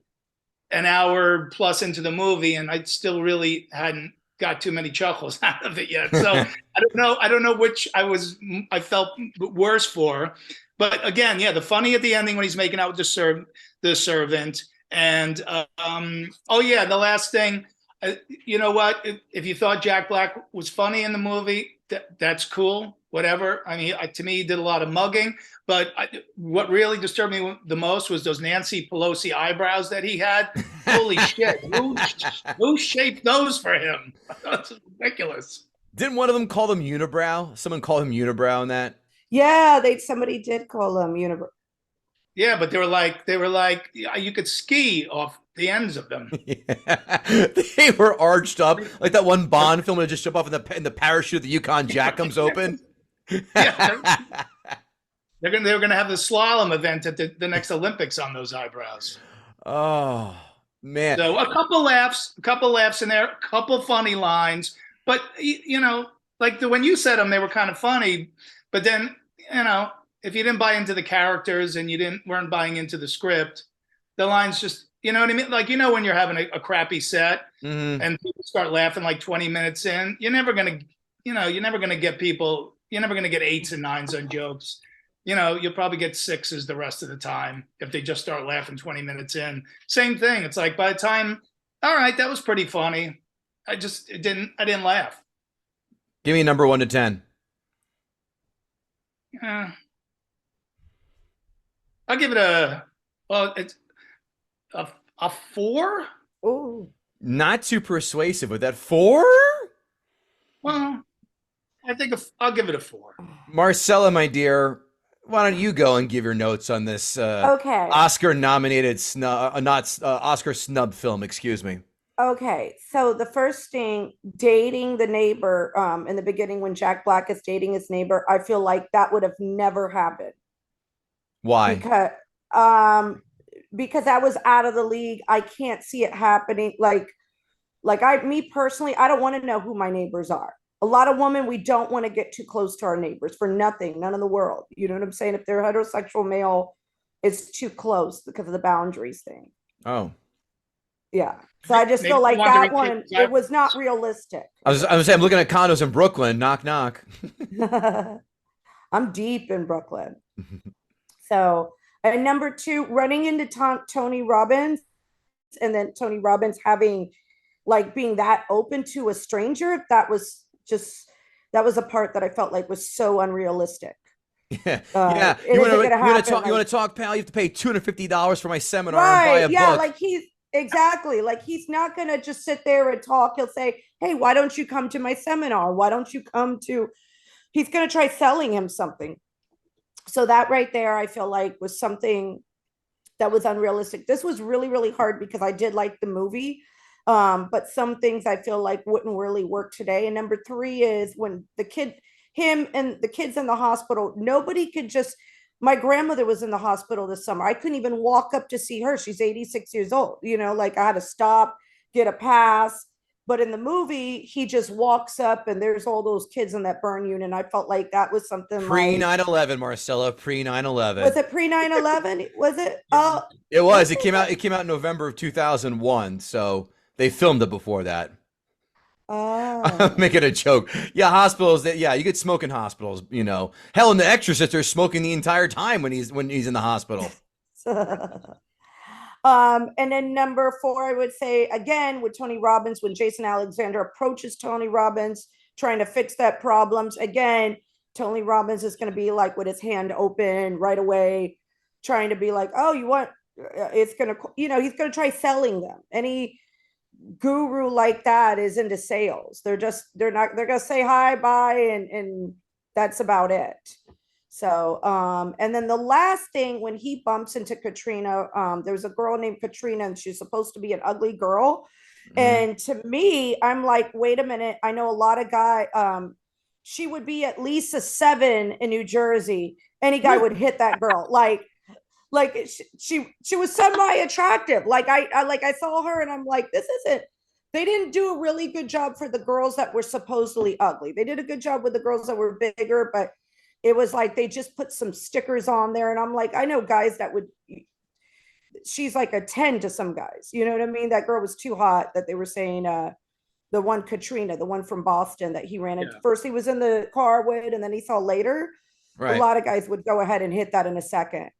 Speaker 3: an hour plus into the movie? And I still really hadn't got too many chuckles out of it yet. So I don't know which I felt worse for. But again, yeah, the funny at the ending when he's making out with the servant. And oh yeah, the last thing, you know what? If you thought Jack Black was funny in the movie, that's cool. Whatever. I mean, to me, he did a lot of mugging. But what really disturbed me the most was those Nancy Pelosi eyebrows that he had. Holy shit! Who shaped those for him? That's ridiculous.
Speaker 1: Didn't one of them call them unibrow? Someone called him unibrow in that.
Speaker 2: Yeah, somebody did call him unibrow.
Speaker 3: Yeah, but they were like you could ski off the ends of them.
Speaker 1: Yeah. They were arched up like that one Bond film that just jump off in the parachute. The Yukon Jack comes open.
Speaker 3: Yeah, they're gonna have the slalom event at the next Olympics on those eyebrows.
Speaker 1: Oh man!
Speaker 3: So a couple laughs in there, a couple funny lines, but you know, like when you said them, they were kind of funny, but then you know, if you didn't buy into the characters and weren't buying into the script, the lines just, you know what I mean? Like, you know, when you're having a crappy set and people start laughing like 20 minutes in, you're never going to get people, you're never going to get 8s and 9s on jokes. You know, you'll probably get 6s the rest of the time if they just start laughing 20 minutes in. Same thing. It's like by the time, all right, that was pretty funny. I didn't laugh.
Speaker 1: Give me a number 1 to 10.
Speaker 3: I'll give it it's a 4.
Speaker 2: Oh,
Speaker 1: Not too persuasive with that 4.
Speaker 3: Well, I think I'll give it a 4.
Speaker 1: Marcela, my dear, why don't you go and give your notes on this
Speaker 2: okay.
Speaker 1: Oscar-nominated Oscar snub film? Excuse me.
Speaker 2: Okay, so the first thing, dating the neighbor, in the beginning when Jack Black is dating his neighbor, I feel like that would have never happened.
Speaker 1: Why?
Speaker 2: Because that was out of the league. I can't see it happening. Me personally, I don't want to know who my neighbors are. A lot of women, we don't want to get too close to our neighbors for nothing, none in the world. You know what I'm saying? If they're heterosexual male, it's too close because of the boundaries thing.
Speaker 1: Oh.
Speaker 2: Yeah. So I just feel like that one, it was not realistic.
Speaker 1: I was saying, I'm looking at condos in Brooklyn. Knock, knock.
Speaker 2: I'm deep in Brooklyn. So, and number 2, running into Tony Robbins, and then Tony Robbins having, like, being that open to a stranger, that was a part that I felt like was so unrealistic.
Speaker 1: Yeah. Yeah. You want to talk, pal? You have to pay $250 for my seminar and buy a book.
Speaker 2: Yeah, like exactly. Like, he's not going to just sit there and talk. He'll say, hey, why don't you come to my seminar? Why don't you he's going to try selling him something. So that right there, I feel like was something that was unrealistic. This was really, really hard because I did like the movie. But some things I feel like wouldn't really work today. And number 3 is when him and the kids in the hospital, nobody could just, my grandmother was in the hospital this summer. I couldn't even walk up to see her. She's 86 years old. You know, like I had to stop, get a pass. But in the movie, he just walks up and there's all those kids in that burn unit. And I felt like that was something
Speaker 1: pre 9/11, Marcella, pre 9/11.
Speaker 2: Was it pre 9/11? Was it? Oh,
Speaker 1: it was. It came out in November of 2001. So they filmed it before that.
Speaker 2: Oh.
Speaker 1: I'm making a joke. Yeah, hospitals. Yeah, you could smoke in hospitals. You know, hell, in The Exorcist, they're smoking the entire time when he's in the hospital.
Speaker 2: And then number 4, I would say again with Tony Robbins, when Jason Alexander approaches Tony Robbins trying to fix that problems, again, Tony Robbins is going to be like with his hand open right away, trying to be like, oh, you want, it's going to, you know, he's going to try selling them. Any guru like that is into sales. They're going to say hi, bye, and that's about it. So, and then the last thing, when he bumps into Katrina, there's a girl named Katrina and she's supposed to be an ugly girl. And to me, I'm like, wait a minute. I know a lot of guys, she would be at least a 7 in New Jersey. Any guy would hit that girl. Like she was semi-attractive. Like I saw her and I'm like, they didn't do a really good job for the girls that were supposedly ugly. They did a good job with the girls that were bigger, but it was like they just put some stickers on there. And I'm like, I know guys that she's like a 10 to some guys. You know what I mean? That girl was too hot that they were saying the one Katrina, the one from Boston that he ran into.
Speaker 3: Yeah.
Speaker 2: First he was in the car with, and then he saw later. A
Speaker 1: Right.
Speaker 2: lot of guys would go ahead and hit that in a second.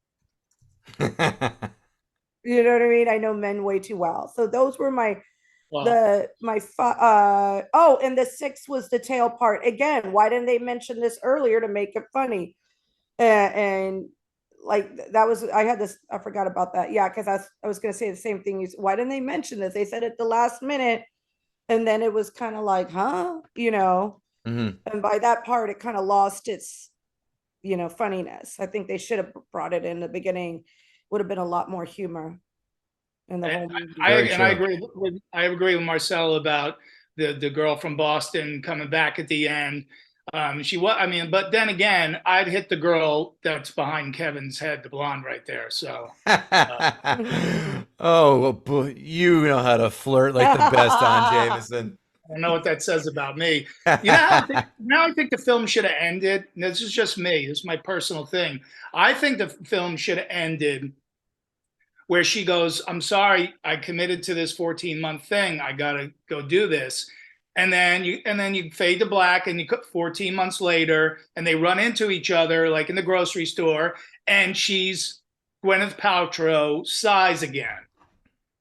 Speaker 2: You know what I mean? I know men way too well. So those were my
Speaker 3: Well,
Speaker 2: oh, and the 6 was the tail part. Again, why didn't they mention this earlier to make it funny? And like that was, I had this, I forgot about that. Yeah, because I was gonna say the same thing. Why didn't they mention this? They said at the last minute, and then it was kind of like, huh?
Speaker 1: Mhm.
Speaker 2: And by that part, it kind of lost its, funniness. I think they should have brought it in the beginning. Would have been a lot more humor in the whole movie.
Speaker 3: I agree with Marcel about the girl from Boston coming back at the end. But then again, I'd hit the girl that's behind Kevin's head, the blonde right there. So,
Speaker 1: oh, boy, you know how to flirt like the best, Don Jamieson.
Speaker 3: I don't know what that says about me. I think the film should have ended. This is just me. This is my personal thing. I think the film should have ended where she goes, "I'm sorry, I committed to this 14-month thing. I gotta go do this." And then you fade to black, and you cut 14 months later, and they run into each other like in the grocery store, and she's Gwyneth Paltrow size again.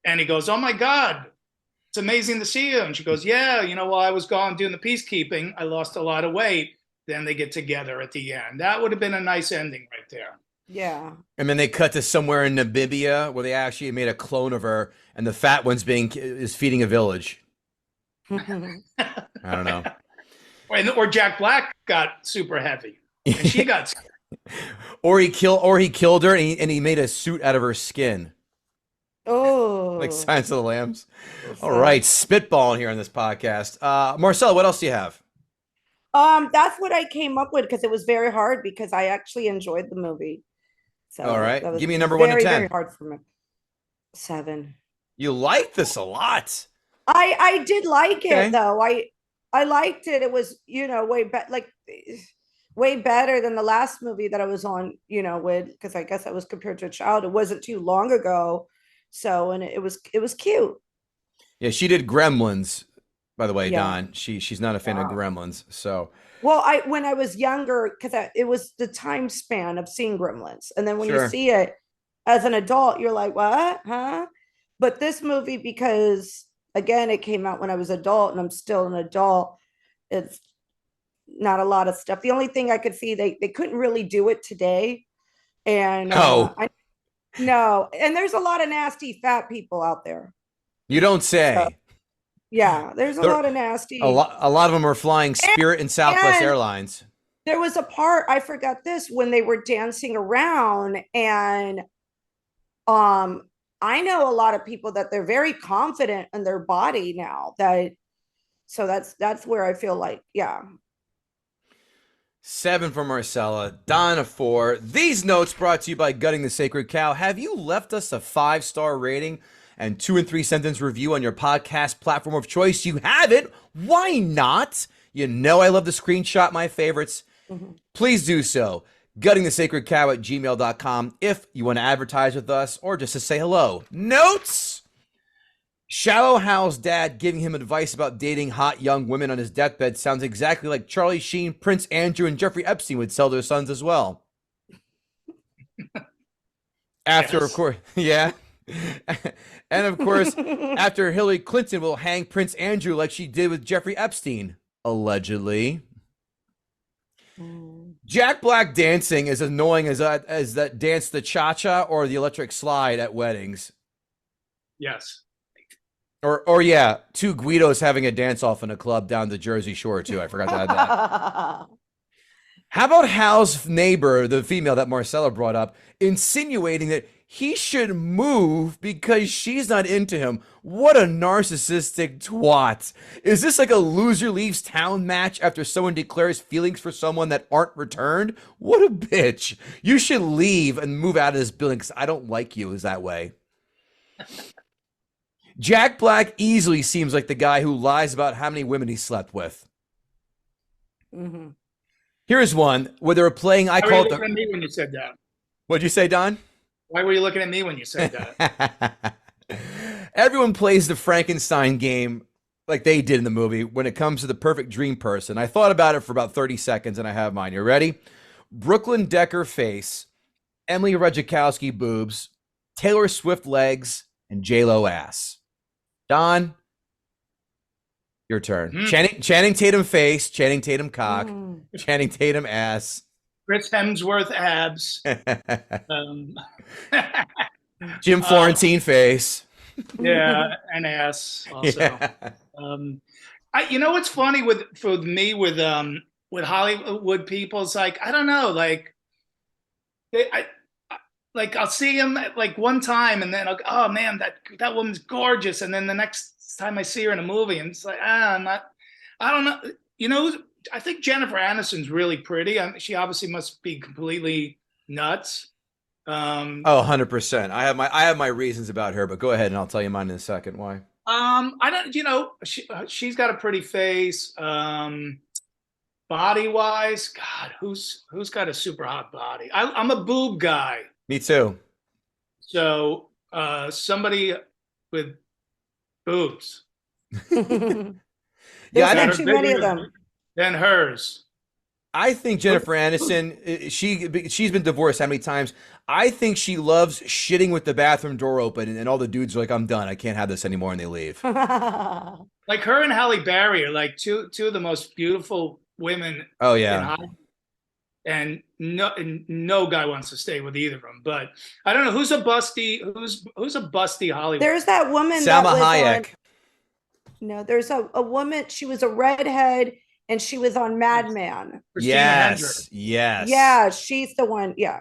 Speaker 3: And he goes, "Oh my God, it's amazing to see you." And she goes, "Yeah, while I was gone doing the peacekeeping, I lost a lot of weight." Then they get together at the end. That would have been a nice ending right there.
Speaker 2: Yeah.
Speaker 1: And then they cut to somewhere in Namibia where they actually made a clone of her, and the fat one's is feeding a village. I don't know.
Speaker 3: Or Jack Black got super heavy, and she got.
Speaker 1: or he killed her, and he made a suit out of her skin.
Speaker 2: Oh,
Speaker 1: Like Silence of the Lambs. All right, spitballing here on this podcast. Marcel, what else do you have?
Speaker 2: That's what I came up with because it was very hard because I actually enjoyed the movie. So
Speaker 1: all right,
Speaker 2: that was
Speaker 1: give me a number 1 to 10.
Speaker 2: Very hard for me. 7.
Speaker 1: You like this a lot.
Speaker 2: I did like it
Speaker 1: Okay.
Speaker 2: though. I liked it. It was way better than the last movie that I was on. With because I guess I was compared to a child. It wasn't too long ago, so and it was cute.
Speaker 1: Yeah, she did Gremlins, by the way,
Speaker 2: Yeah.
Speaker 1: Don. She's not a fan of Gremlins, so.
Speaker 2: Well, when I was younger, because it was the time span of seeing Gremlins, and then when
Speaker 1: Sure.
Speaker 2: you see it as an adult, you're like, what, huh? But this movie, because again, it came out when I was adult, and I'm still an adult. It's not a lot of stuff. The only thing I could see, they couldn't really do it today, and
Speaker 1: No.
Speaker 2: no, and there's a lot of nasty fat people out there.
Speaker 1: You don't say.
Speaker 2: So, yeah, there's a lot of nasty.
Speaker 1: A lot of them are flying Spirit and Southwest Airlines.
Speaker 2: There was a part, I forgot this, when they were dancing around, and I know a lot of people that they're very confident in their body now. So that's where I feel like, yeah.
Speaker 1: 7 for Marcella, Don a 4. These notes brought to you by Gutting the Sacred Cow. Have you left us a 5-star rating and 2 and 3 sentence review on your podcast platform of choice? You haven't. Why not? I love to screenshot my favorites. Mm-hmm. Please do so. guttingthesacredcow@gmail.com if you want to advertise with us or just to say hello. Notes! Shallow Hal's dad giving him advice about dating hot young women on his deathbed sounds exactly like Charlie Sheen, Prince Andrew, and Jeffrey Epstein would sell their sons as well. After, of course, yeah. And of course, after Hillary Clinton will hang Prince Andrew like she did with Jeffrey Epstein, allegedly. Jack Black dancing is annoying as that dance the cha-cha or the electric slide at weddings.
Speaker 3: Yes.
Speaker 1: Or yeah, 2 Guidos having a dance-off in a club down the Jersey Shore, too. I forgot to add that. How about Hal's neighbor, the female that Marcella brought up, insinuating that he should move because she's not into him? What a narcissistic twat. Is this like a loser leaves town match after someone declares feelings for someone that aren't returned? What a bitch. You should leave and move out of this building because I don't like you is that way. Jack Black easily seems like the guy who lies about how many women he slept with.
Speaker 2: Mm-hmm.
Speaker 1: Here's one where they were playing.
Speaker 3: Why were you looking at me when you said that?
Speaker 1: What'd you say, Don?
Speaker 3: Why were you looking at me when you said that?
Speaker 1: Everyone plays the Frankenstein game like they did in the movie when it comes to the perfect dream person. I thought about it for about 30 seconds and I have mine. You ready? Brooklyn Decker face, Emily Ratajkowski boobs, Taylor Swift legs, and J-Lo ass. Don, your turn. Channing Tatum face, Channing Tatum cock, Channing Tatum ass.
Speaker 3: Chris Hemsworth abs.
Speaker 1: Jim Florentine face.
Speaker 3: Yeah, and ass also.
Speaker 1: Yeah.
Speaker 3: You know what's funny with Hollywood people? It's like, I don't know, like I'll see him like one time and then I'll go, oh man, that woman's gorgeous, and then the next time I see her in a movie and it's like, I don't know. You know, I think Jennifer Aniston's really pretty. She obviously must be completely nuts.
Speaker 1: 100%. I have my reasons about her, but go ahead and I'll tell you mine in a second. Why?
Speaker 3: I don't, she's got a pretty face. Body wise, God, who's got a super hot body? I'm a boob guy.
Speaker 1: Me too.
Speaker 3: So, somebody with boobs.
Speaker 2: There's not too many of them.
Speaker 3: Than hers.
Speaker 1: I think Jennifer Aniston, she's been divorced how many times? I think she loves shitting with the bathroom door open, and all the dudes are like, I'm done. I can't have this anymore, and they leave.
Speaker 3: Like her and Halle Berry are like two of the most beautiful women.
Speaker 1: Oh, yeah.
Speaker 3: And no guy wants to stay with either of them. But I don't know who's a busty Hollywood.
Speaker 2: There's that woman.
Speaker 1: Salma Hayek.
Speaker 2: No, there's a woman. She was a redhead. And she was on Mad Men.
Speaker 1: Yes.
Speaker 2: Yeah, she's the one. Yeah.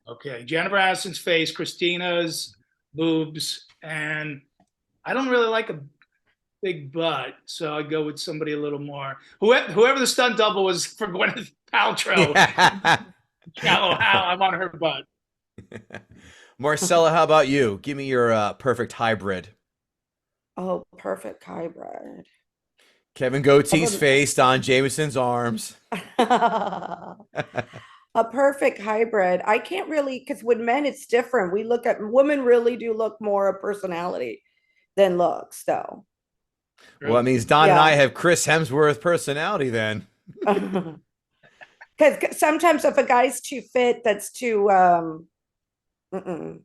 Speaker 3: Okay, Jennifer Aniston's face, Christina's boobs, and I don't really like a big butt, so I go with somebody a little more. Whoever the stunt double was for Gwyneth Paltrow. Shallow Hal, I want her butt.
Speaker 1: Marcela, how about you? Give me your perfect hybrid.
Speaker 2: Oh, perfect hybrid.
Speaker 1: Kevin Goatee's face, Don Jamieson's arms.
Speaker 2: A perfect hybrid. I can't really, because with men, it's different. We look at women really do look more of personality than looks, though.
Speaker 1: Well, that means Don and I have Chris Hemsworth personality then.
Speaker 2: Because sometimes if a guy's too fit, that's too.
Speaker 1: Okay.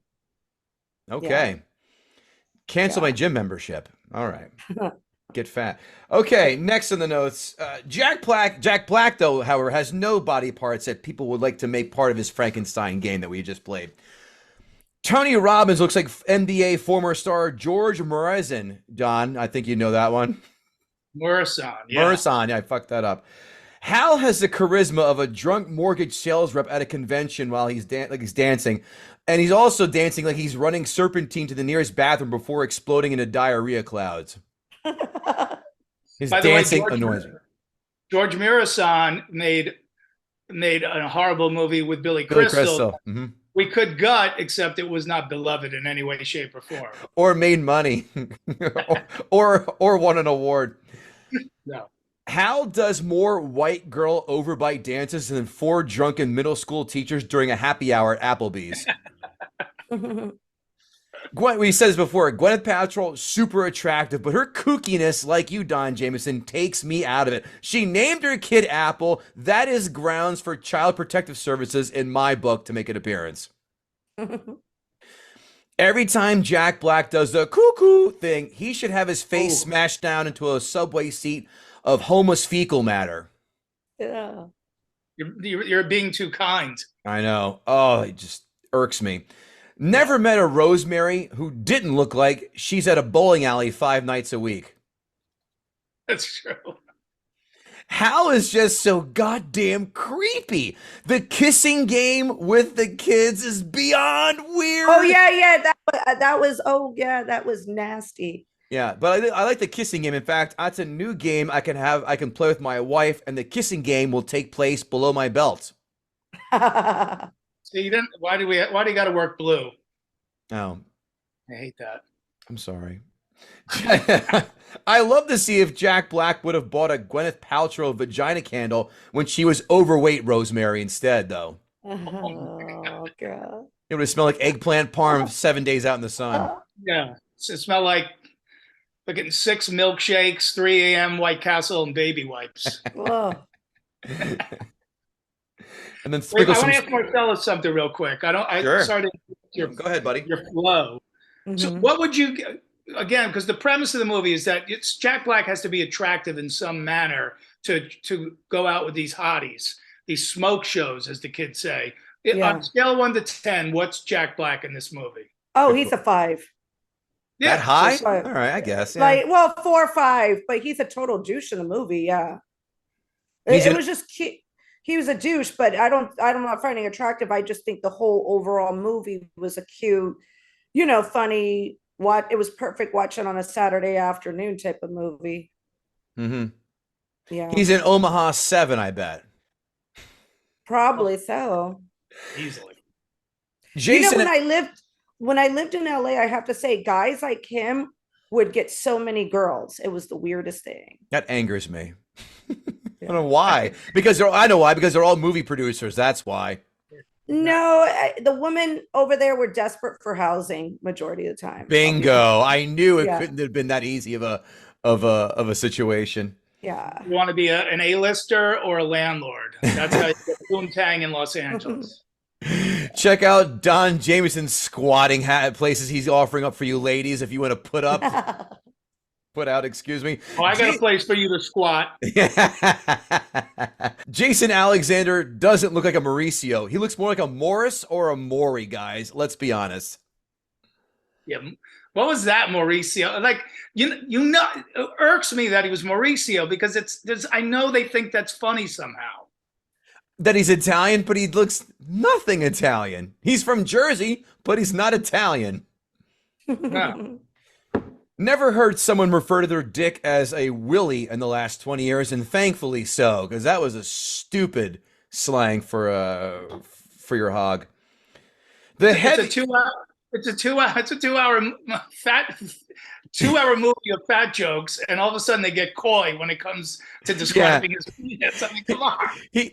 Speaker 1: Yeah. Cancel my gym membership. All right. Get fat. Okay, next on the notes, Jack Black, though, however, has no body parts that people would like to make part of his Frankenstein game that we just played. Tony Robbins looks like NBA former star George Morrison. Don, I think you know that one.
Speaker 3: Morrison,
Speaker 1: yeah, I fucked that up. Hal has the charisma of a drunk mortgage sales rep at a convention while he's dancing. And he's also dancing like he's running serpentine to the nearest bathroom before exploding into diarrhea clouds. His dancing annoys me.
Speaker 3: George Morrison made a horrible movie with Billy Crystal. Mm-hmm. We could gut, except it was not beloved in any way, shape, or form.
Speaker 1: Or made money, or won an award.
Speaker 3: No.
Speaker 1: Hal does more white girl overbite dances than 4 drunken middle school teachers during a happy hour at Applebee's. We said this before. Gwyneth Paltrow, super attractive, but her kookiness, like you, Don Jamieson, takes me out of it. She named her kid Apple. That is grounds for Child Protective Services in my book to make an appearance. Every time Jack Black does the cuckoo thing, he should have his face smashed down into a subway seat of homeless fecal matter.
Speaker 2: Yeah.
Speaker 3: You're being too kind.
Speaker 1: I know. Oh, it just irks me. Never met a Rosemary who didn't look like she's at a bowling alley 5 nights a week.
Speaker 3: That's true.
Speaker 1: Hal is just so goddamn creepy. The kissing game with the kids is beyond weird.
Speaker 2: Oh yeah, that was nasty.
Speaker 1: Yeah, but I like the kissing game. In fact, that's a new game I can play with my wife, and the kissing game will take place below my belt.
Speaker 3: So why do you got to work blue?
Speaker 1: Oh,
Speaker 3: I hate that.
Speaker 1: I'm sorry. I love to see if Jack Black would have bought a Gwyneth Paltrow vagina candle when she was overweight Rosemary instead, though.
Speaker 2: Oh, God.
Speaker 1: It would have smelled like eggplant parm 7 days out in the sun.
Speaker 3: Yeah, it smelled like They're getting 6 milkshakes, 3 a.m. White Castle, and baby wipes.
Speaker 2: Whoa.
Speaker 1: And then
Speaker 3: Wait,
Speaker 1: sprinkle
Speaker 3: I want
Speaker 1: some.
Speaker 3: to ask Marcella something real quick.
Speaker 1: Sure.
Speaker 3: Sorry to
Speaker 1: No,
Speaker 3: your
Speaker 1: go ahead, buddy.
Speaker 3: your flow. So
Speaker 2: Mhm.
Speaker 3: what would you, again, because the premise of the movie is that Jack Black has to be attractive in some manner to go out with these hotties, these smoke shows, as the kids say. On
Speaker 2: Yeah.
Speaker 3: a scale of 1 to 10, what's Jack Black in this movie?
Speaker 2: Oh,
Speaker 1: Good
Speaker 2: he's a 5.
Speaker 1: That high?
Speaker 2: so-
Speaker 1: All right, I guess. Yeah.
Speaker 2: Like, well, 4 or 5, but he's a total douche in the movie. Yeah.
Speaker 1: He's
Speaker 2: It
Speaker 1: an-
Speaker 2: was just cute. He was a douche, but I'm not finding attractive. I just think the whole overall movie was a cute, funny. What it was perfect watching on a Saturday afternoon type of movie.
Speaker 1: Mm-hmm.
Speaker 2: Yeah,
Speaker 1: He's in Omaha 7, I bet.
Speaker 2: probably so.
Speaker 3: Easily.
Speaker 1: Jason,
Speaker 2: when I lived in LA, I have to say, guys like him would get so many girls. It was the weirdest thing.
Speaker 1: that angers me. I don't know why. I know why. Because they're all movie producers. That's why.
Speaker 2: No, the women over there were desperate for housing majority of the time.
Speaker 1: Bingo. I knew it
Speaker 2: Yeah.
Speaker 1: couldn't have been that easy of a situation.
Speaker 2: Yeah.
Speaker 3: You want to be an A-lister or a landlord? That's how you get boomtang in Los Angeles.
Speaker 1: Check out Don Jamieson's squatting places he's offering up for you ladies if you want to put out, excuse me.
Speaker 3: Oh, I got a place for you to squat.
Speaker 1: Jason Alexander doesn't look like a Mauricio. He looks more like a Morris or a Maury, guys. Let's be honest.
Speaker 3: Yeah. What was that, Mauricio? Like, it irks me that he was Mauricio because I know they think that's funny somehow.
Speaker 1: That he's Italian, but he looks nothing Italian. He's from Jersey, but he's not Italian.
Speaker 3: No.
Speaker 1: Never heard someone refer to their dick as a willy in the last 20 years, and thankfully so, because that was a stupid slang for your hog.
Speaker 3: It's a 2-hour fat 2-hour movie of fat jokes, and all of a sudden they get coy when it comes to describing his penis. I mean, come on.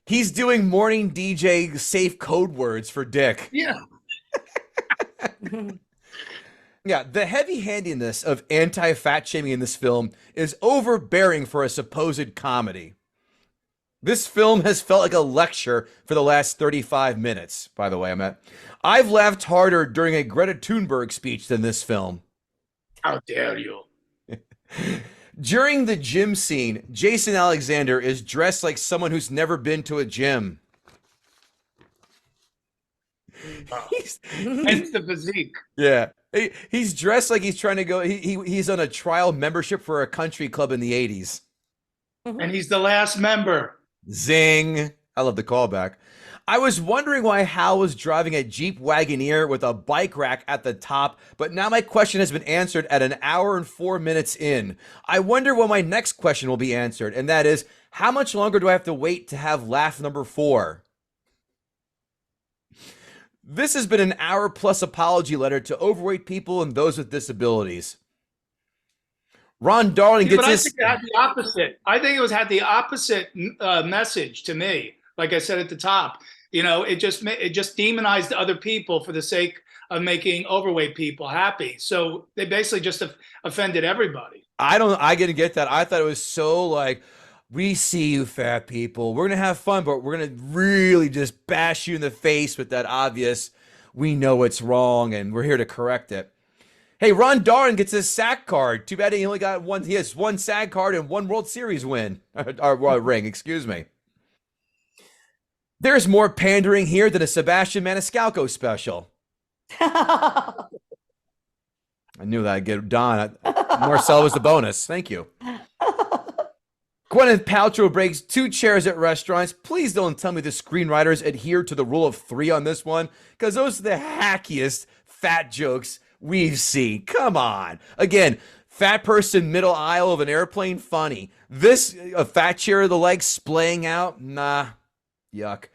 Speaker 1: He's doing morning DJ safe code words for dick.
Speaker 3: Yeah.
Speaker 1: Yeah, the heavy-handedness of anti-fat shaming in this film is overbearing for a supposed comedy. This film has felt like a lecture for the last 35 minutes, by the way, I've laughed harder during a Greta Thunberg speech than this film.
Speaker 3: How dare you?
Speaker 1: During the gym scene, Jason Alexander is dressed like someone who's never been to a gym.
Speaker 3: Hence the physique.
Speaker 1: Yeah. He's dressed like he's trying to go. He's on a trial membership for a country club in the 80s.
Speaker 3: And he's the last member.
Speaker 1: Zing. I love the callback. I was wondering why Hal was driving a Jeep Wagoneer with a bike rack at the top, but now my question has been answered at 1 hour and 4 minutes in. I wonder when my next question will be answered, and that is, how much longer do I have to wait to have laugh number 4? This has been an hour-plus apology letter to overweight people and those with disabilities. Ron Darling gets
Speaker 3: I
Speaker 1: his...
Speaker 3: think it had the opposite. I think it had the opposite message to me. Like I said at the top, it just demonized other people for the sake of making overweight people happy. So they basically just offended everybody.
Speaker 1: I didn't get that. I thought it was so like, we see you fat people. We're going to have fun, but we're going to really just bash you in the face with that obvious, we know it's wrong and we're here to correct it. Hey, Ron Darling gets his SAG card. Too bad he only got one. He has one SAG card and one World Series win. Or ring, excuse me. There's more pandering here than a Sebastian Maniscalco special. I knew that I'd get Don. Marcel was the bonus. Thank you. Gwyneth Paltrow breaks 2 chairs at restaurants. Please don't tell me the screenwriters adhere to the rule of 3 on this one, because those are the hackiest fat jokes we've seen. Come on. Again, fat person middle aisle of an airplane, funny. This, a fat chair of the legs splaying out, nah. Yuck.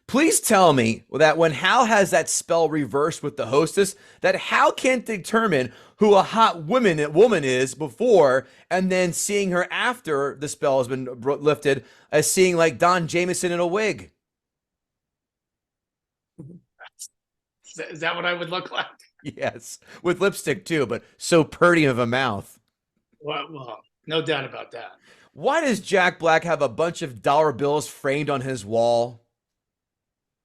Speaker 1: Please tell me that when Hal has that spell reversed with the hostess, that Hal can't determine who a hot woman is before, and then seeing her after the spell has been lifted as seeing like Don Jamieson in a wig.
Speaker 3: Is that what I would look like?
Speaker 1: Yes, with lipstick too, but so purty of a mouth.
Speaker 3: Well, no doubt about that.
Speaker 1: Why does Jack Black have a bunch of dollar bills framed on his wall?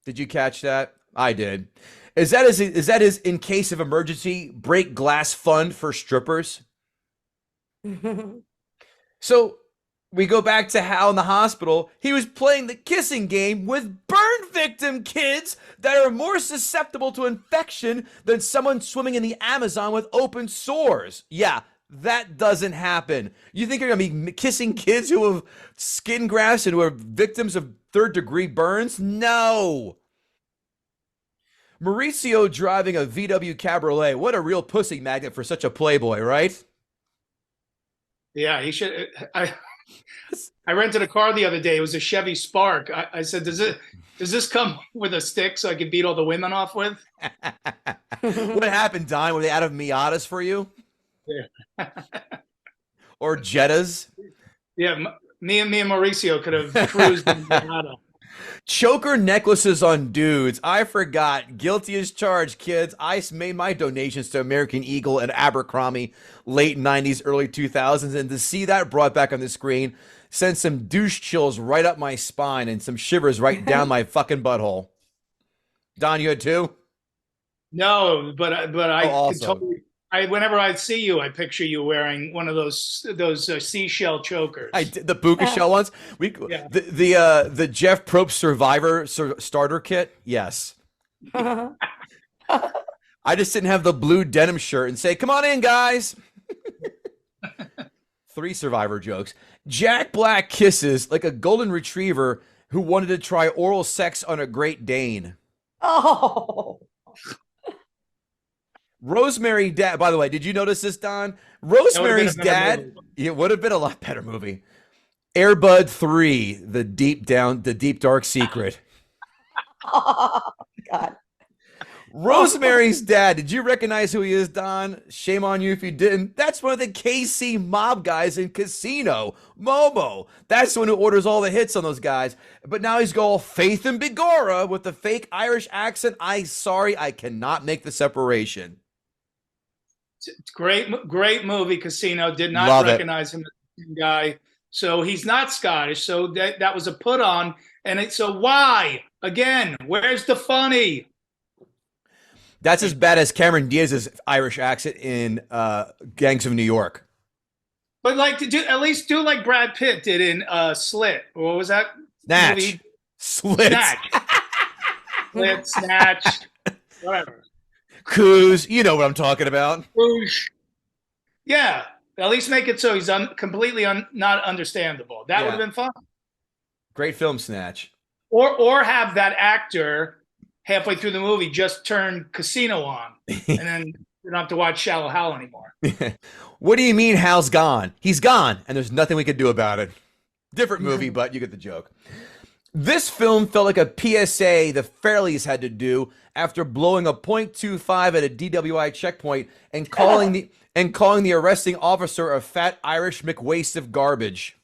Speaker 1: Did you catch that? I did. Is that his in case of emergency break glass fund for strippers? So we go back to Hal in the hospital. He was playing the kissing game with burn victim kids that are more susceptible to infection than someone swimming in the Amazon with open sores. Yeah, that doesn't happen. You think you're going to be kissing kids who have skin grafts and who are victims of third-degree burns? No. Mauricio driving a VW Cabriolet. What a real pussy magnet for such a playboy, right?
Speaker 3: Yeah, he should. I rented a car the other day. It was a Chevy Spark. I said, does this come with a stick so I can beat all the women off with?
Speaker 1: What happened, Don? Were they out of Miatas for you?
Speaker 3: Yeah.
Speaker 1: Or Jettas?
Speaker 3: Yeah, me and Mauricio could have cruised in Nevada.
Speaker 1: Choker necklaces on dudes. I forgot. Guilty as charged, kids. I made my donations to American Eagle and Abercrombie late 90s, early 2000s. And to see that brought back on the screen sent some douche chills right up my spine and some shivers right down my fucking butthole. Don, you had too?
Speaker 3: No, but I could
Speaker 1: awesome.
Speaker 3: totally. Whenever I see you, I picture you wearing one of those seashell chokers.
Speaker 1: I did the puka shell ones.
Speaker 3: Yeah.
Speaker 1: The Jeff Probst Survivor starter kit. Yes. I just didn't have the blue denim shirt and say, "Come on in, guys." 3 Survivor jokes. Jack Black kisses like a golden retriever who wanted to try oral sex on a Great Dane.
Speaker 2: Oh.
Speaker 1: Rosemary Dad. By the way, did you notice this, Don? Rosemary's Dad.
Speaker 3: Movie.
Speaker 1: It would have been a lot better movie. Airbud 3, the deep dark secret.
Speaker 2: Oh, God.
Speaker 1: Rosemary's Dad. Did you recognize who he is, Don? Shame on you if you didn't. That's one of the KC mob guys in Casino. Momo. That's the one who orders all the hits on those guys. But now he's all Faith and Bigora with the fake Irish accent. I cannot make the separation.
Speaker 3: Great movie, Casino. Did not
Speaker 1: Love
Speaker 3: recognize him as the guy. So he's not Scottish. So that was a put on. And so why? Again, where's the funny?
Speaker 1: That's as bad as Cameron Diaz's Irish accent in Gangs of New York.
Speaker 3: But at least do like Brad Pitt did in Slit. What was that?
Speaker 1: Snatch.
Speaker 3: Movie?
Speaker 1: Slit.
Speaker 3: Slit, Snatch, whatever.
Speaker 1: Coos, you know what I'm talking about.
Speaker 3: Yeah, at least make it so he's completely not understandable. That would have been fun.
Speaker 1: Great film, Snatch.
Speaker 3: Or have that actor halfway through the movie just turn Casino on, and then you don't have to watch Shallow Hal anymore.
Speaker 1: What do you mean Hal's gone? He's gone, and there's nothing we could do about it. Different movie, but you get the joke. This film felt like a PSA the Farrellys had to do after blowing a .25 at a DWI checkpoint and calling the arresting officer a fat Irish McWaste of garbage.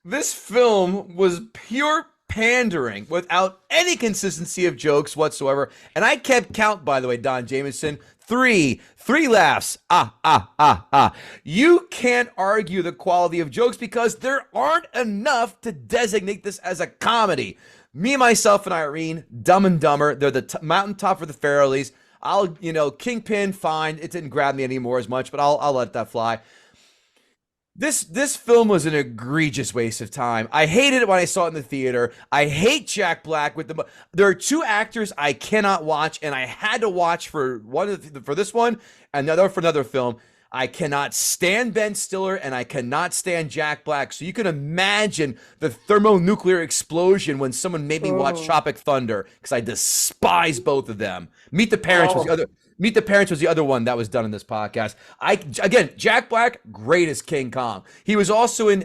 Speaker 1: This film was pure pandering without any consistency of jokes whatsoever. And I kept count, by the way, Don Jamieson. Three laughs. You can't argue the quality of jokes because there aren't enough to designate this as a comedy. Me, myself, and Irene, Dumb and Dumber. They're the mountaintop for the Farrellys. Kingpin, fine. It didn't grab me anymore as much, but I'll let that fly. This film was an egregious waste of time. I hated it when I saw it in the theater. I hate Jack Black there are 2 actors I cannot watch, and I had to watch for this one and another for another film. I cannot stand Ben Stiller, and I cannot stand Jack Black. So you can imagine the thermonuclear explosion when someone made me watch Tropic Thunder, because I despise both of them. Meet the Parents was the other one that was done in this podcast. Jack Black, great as King Kong. He was also in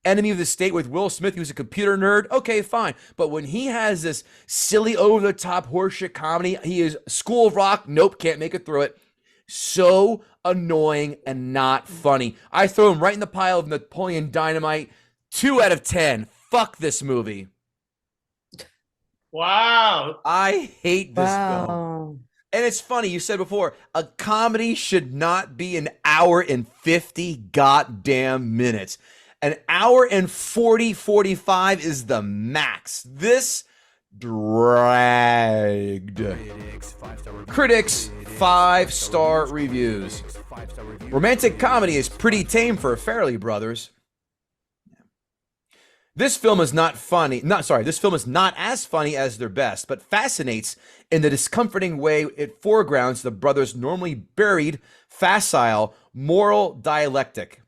Speaker 1: Enemy of the State with Will Smith. He was a computer nerd. Okay, fine. But when he has this silly, over-the-top horseshit comedy, he is School of Rock. Nope, can't make it through it. So annoying and not funny. I throw him right in the pile of Napoleon Dynamite. 2 out of 10. Fuck this movie.
Speaker 3: Wow.
Speaker 1: I hate this film.
Speaker 2: Wow.
Speaker 1: And it's funny, you said before, a comedy should not be an hour and 50 goddamn minutes. An hour and 45 is the max. This dragged. Critics, 5-star reviews. Romantic comedy is pretty tame for Farrelly brothers. This film is not funny. This film is not as funny as their best, but fascinates in the discomforting way it foregrounds the brothers' normally buried, facile, moral dialectic.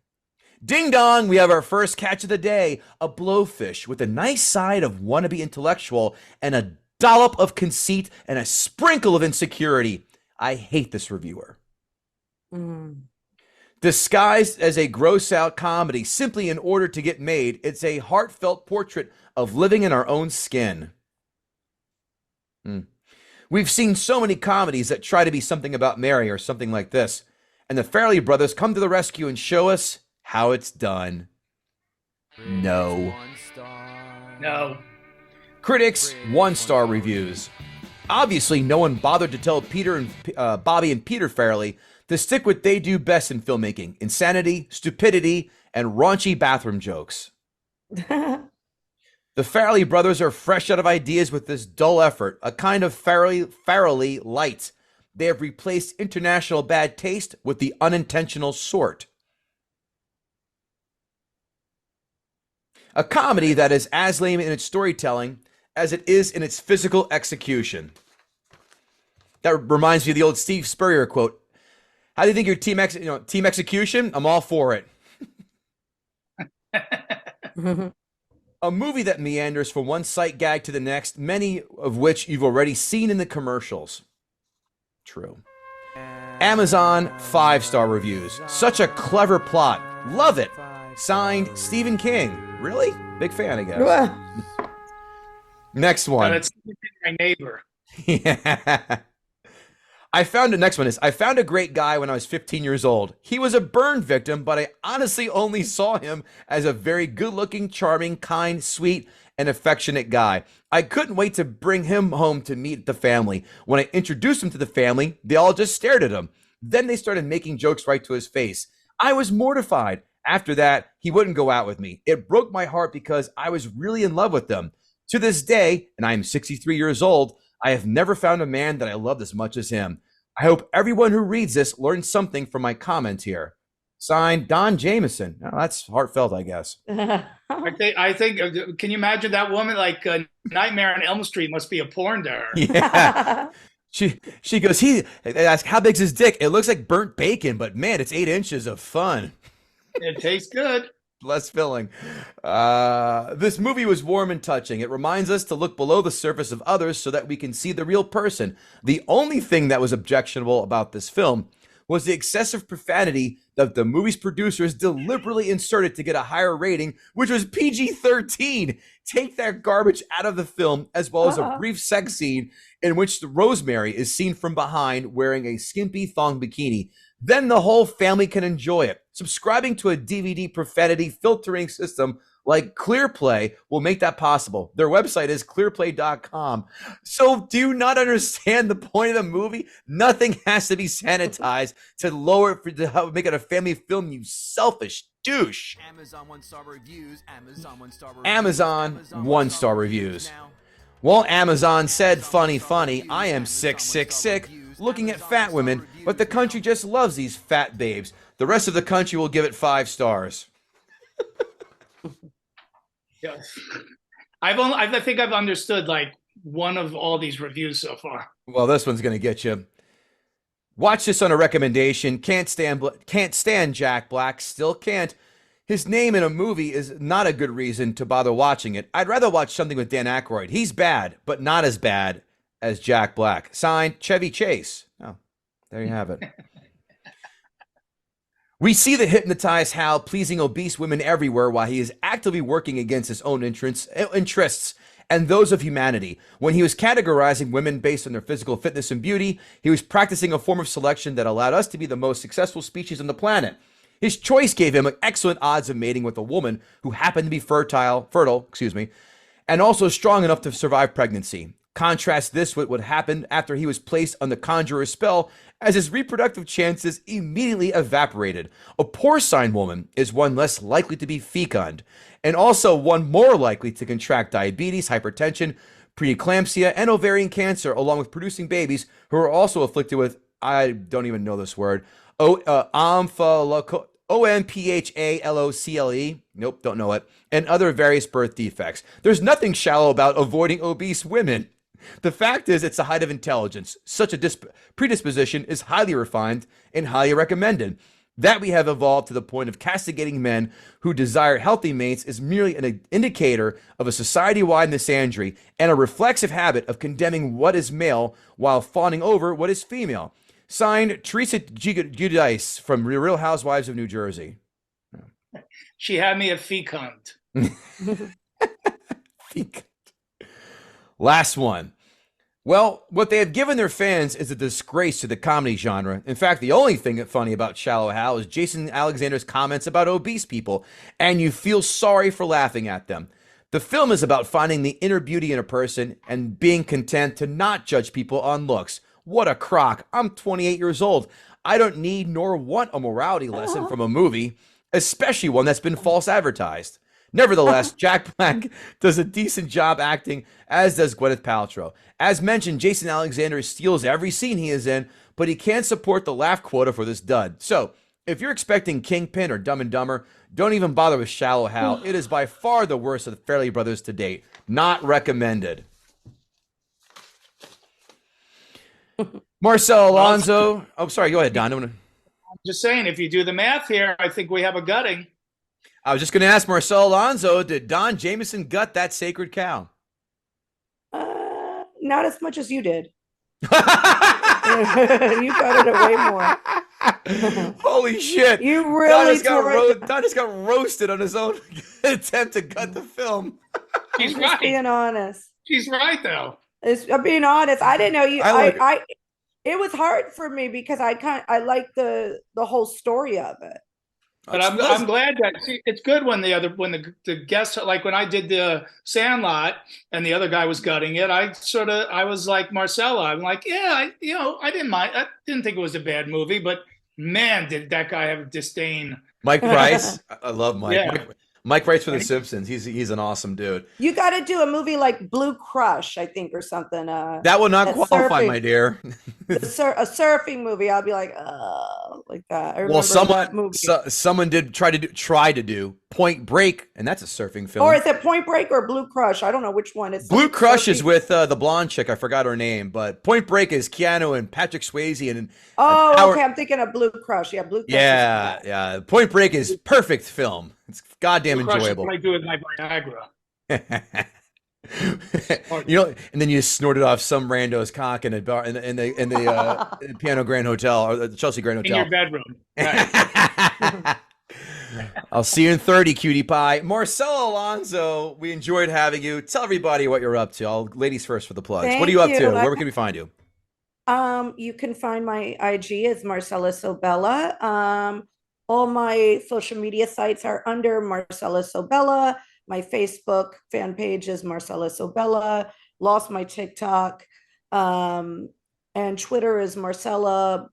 Speaker 1: Ding dong, we have our first catch of the day, a blowfish with a nice side of wannabe intellectual and a dollop of conceit and a sprinkle of insecurity. I hate this reviewer. Disguised as a gross-out comedy simply in order to get made, it's a heartfelt portrait of living in our own skin. We've seen so many comedies that try to be something about Mary or something like this, and the Farrelly brothers come to the rescue and show us how it's done. No.
Speaker 3: No.
Speaker 1: Critics, 1-star reviews. Obviously, no one bothered to tell Bobby and Peter Farrelly to stick what they do best in filmmaking: insanity, stupidity, and raunchy bathroom jokes. The Farrelly brothers are fresh out of ideas with this dull effort, a kind of Farrelly light. They have replaced international bad taste with the unintentional sort. A comedy that is as lame in its storytelling as it is in its physical execution. That reminds me of the old Steve Spurrier quote. How do you think your team execution? I'm all for it. A movie that meanders from one sight gag to the next, many of which you've already seen in the commercials. True. Amazon, 5-star reviews. Such a clever plot. Love it. Signed, Stephen King. Really? Big fan, I guess. Next one.
Speaker 3: That's my neighbor.
Speaker 1: Yeah. I found a great guy when I was 15 years old. He was a burn victim, but I honestly only saw him as a very good-looking, charming, kind, sweet, and affectionate guy. I couldn't wait to bring him home to meet the family. When I introduced him to the family, they all just stared at him. Then they started making jokes right to his face. I was mortified. After that, he wouldn't go out with me. It broke my heart because I was really in love with them. To this day, and I am 63 years old, I have never found a man that I loved as much as him. I hope everyone who reads this learns something from my comment here. Signed, Don Jamieson. Now, that's heartfelt, I guess.
Speaker 3: I think. Can you imagine that woman? Like Nightmare on Elm Street must be a porn to her.
Speaker 1: Yeah. She goes. They ask, how big's his dick? It looks like burnt bacon, but man, it's 8 inches of fun.
Speaker 3: It tastes good.
Speaker 1: Less filling. This movie was warm and touching. It reminds us to look below the surface of others so that we can see the real person. The only thing that was objectionable about this film was the excessive profanity that the movie's producers deliberately inserted to get a higher rating, which was PG-13. Take that garbage out of the film, as well as a brief sex scene in which Rosemary is seen from behind wearing a skimpy thong bikini. Then the whole family can enjoy it. Subscribing to a DVD profanity filtering system like ClearPlay will make that possible. Their website is clearplay.com. So do you not understand the point of the movie? Nothing has to be sanitized to lower it to make it a family film, you selfish douche.
Speaker 4: Amazon 1-star reviews.
Speaker 1: Amazon 1-star reviews. Well, Amazon said funny. I am sick looking at fat women, but the country just loves these fat babes. The rest of the country will give it 5 stars.
Speaker 3: Yeah. I think I've understood like one of all these reviews so far.
Speaker 1: Well, this one's going to get you. Watch this on a recommendation. Can't stand Jack Black. Still can't. His name in a movie is not a good reason to bother watching it. I'd rather watch something with Dan Aykroyd. He's bad, but not as bad as Jack Black. Signed, Chevy Chase. Oh, there you have it. We see the hypnotized Hal pleasing obese women everywhere while he is actively working against his own interests and those of humanity. When he was categorizing women based on their physical fitness and beauty, he was practicing a form of selection that allowed us to be the most successful species on the planet. His choice gave him excellent odds of mating with a woman who happened to be fertile, and also strong enough to survive pregnancy. Contrast this with what happened after he was placed on the conjurer's spell, as his reproductive chances immediately evaporated. A porcine woman is one less likely to be fecund, and also one more likely to contract diabetes, hypertension, preeclampsia, and ovarian cancer, along with producing babies who are also afflicted with, I don't even know this word, OMPHALOCLE, nope, don't know it, and other various birth defects. There's nothing shallow about avoiding obese women. The fact is, it's a height of intelligence. Such a predisposition is highly refined and highly recommended. That we have evolved to the point of castigating men who desire healthy mates is merely an indicator of a society-wide misandry and a reflexive habit of condemning what is male while fawning over what is female. Signed, Teresa Giudice from Real Housewives of New Jersey.
Speaker 3: She had me at fecund.
Speaker 1: Fecund. Last one. Well, what they have given their fans is a disgrace to the comedy genre. In fact, the only thing that's funny about Shallow Hal is Jason Alexander's comments about obese people, and you feel sorry for laughing at them. The film is about finding the inner beauty in a person and being content to not judge people on looks. What a crock. I'm 28 years old. I don't need nor want a morality lesson from a movie, especially one that's been false advertised. Nevertheless, Jack Black does a decent job acting, as does Gwyneth Paltrow. As mentioned, Jason Alexander steals every scene he is in, but he can't support the laugh quota for this dud. So, if you're expecting Kingpin or Dumb and Dumber, don't even bother with Shallow Hal. It is by far the worst of the Farrelly brothers to date. Not recommended. Marcel Alonso. Oh, sorry. Go ahead, Don.
Speaker 3: I'm just saying, if you do the math here, I think we have a gutting.
Speaker 1: I was just going to ask Marcel Alonso, did Don Jamieson gut that sacred cow?
Speaker 2: Not as much as you did. You gutted it way more.
Speaker 1: Holy shit.
Speaker 2: You really
Speaker 1: Don just got roasted on his own attempt to gut the film.
Speaker 3: She's
Speaker 2: I'm
Speaker 3: right.
Speaker 2: just being honest.
Speaker 3: She's right, though.
Speaker 2: I'm being honest. I didn't know you. It was hard for me because I like the whole story of it.
Speaker 3: But I'm glad that it's good when the guests, like when I did the Sandlot and the other guy was gutting it, I was like Marcella. I'm like, yeah, I didn't mind. I didn't think it was a bad movie, but man, did that guy have disdain.
Speaker 1: Mike Price, I love Mike.
Speaker 3: Yeah.
Speaker 1: Mike writes for The Simpsons. He's an awesome dude.
Speaker 2: You got to do a movie like Blue Crush, I think, or something.
Speaker 1: That will not qualify, my dear.
Speaker 2: A surfing movie. I'll be like, oh, like that. I remember
Speaker 1: someone did try to do Point Break, and that's a surfing film.
Speaker 2: Or is it Point Break or Blue Crush? I don't know which one. It's
Speaker 1: Blue Crush is with the blonde chick. I forgot her name, but Point Break is Keanu and Patrick Swayze and.
Speaker 2: Okay. I'm thinking of Blue Crush. Yeah, Blue Crush.
Speaker 1: Yeah. Point Break is perfect film. It's goddamn
Speaker 3: Blue
Speaker 1: enjoyable.
Speaker 3: Crush is what I do with my Viagra.
Speaker 1: And then you snorted off some rando's cock in a bar in the Piano Grand Hotel or the Chelsea Grand Hotel
Speaker 3: in your bedroom. Right.
Speaker 1: I'll see you in 30, cutie pie. Marcelo Alonso, we enjoyed having you. Tell everybody what you're up to. Ladies first for the plugs. What are you up to? Where can we find you?
Speaker 2: You can find my IG as Marcela Sobella. All my social media sites are under Marcela Sobella. My Facebook fan page is Marcela Sobella. Lost my TikTok. And Twitter is Marcela_LUV.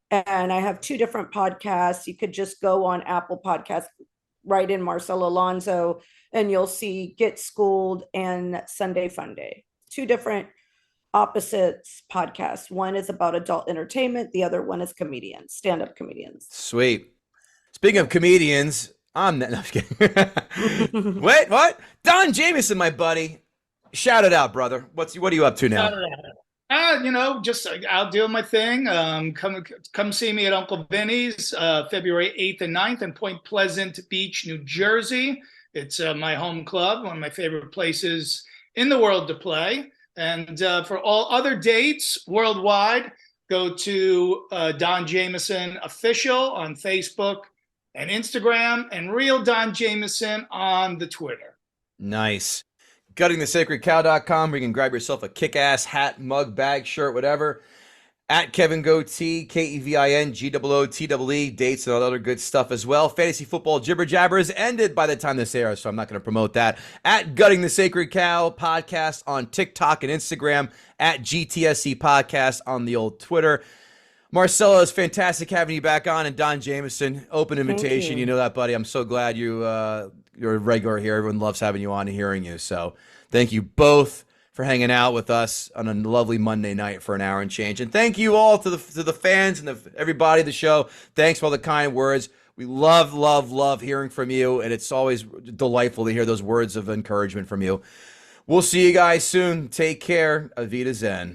Speaker 2: And I have 2 different podcasts. You could just go on Apple Podcasts, write in Marcelo Alonso, and you'll see Get Schooled and Sunday Fun Day. 2 different opposites podcasts. One is about adult entertainment. The other one is comedians, stand-up comedians.
Speaker 1: Sweet. Speaking of comedians, I'm not kidding. Wait, what? Don Jamieson, my buddy. Shout it out, brother. What are you up to now?
Speaker 3: Just out doing my thing. Come see me at Uncle Vinny's, February 8th and 9th in Point Pleasant Beach, New Jersey. It's my home club, one of my favorite places in the world to play. And for all other dates worldwide, go to Don Jamieson Official on Facebook and Instagram, and Real Don Jamieson on the Twitter.
Speaker 1: Nice. GuttingTheSacredCow.com, where you can grab yourself a kick-ass hat, mug, bag, shirt, whatever. At Kevin Goatee, KEVIN, dates and all other good stuff as well. Fantasy football jibber jabber is ended by the time this airs, so I'm not going to promote that. At Gutting the Sacred Cow podcast on TikTok and Instagram. At GTSC podcast on the old Twitter. Marcela, it's fantastic having you back on, and Don Jamieson, open invitation. You know that, buddy. I'm so glad you're a regular here. Everyone loves having you on and hearing you. So thank you both for hanging out with us on a lovely Monday night for an hour and change. And thank you all to the fans and everybody of the show. Thanks for all the kind words. We love hearing from you, and it's always delightful to hear those words of encouragement from you. We'll see you guys soon. Take care. Avita Zen.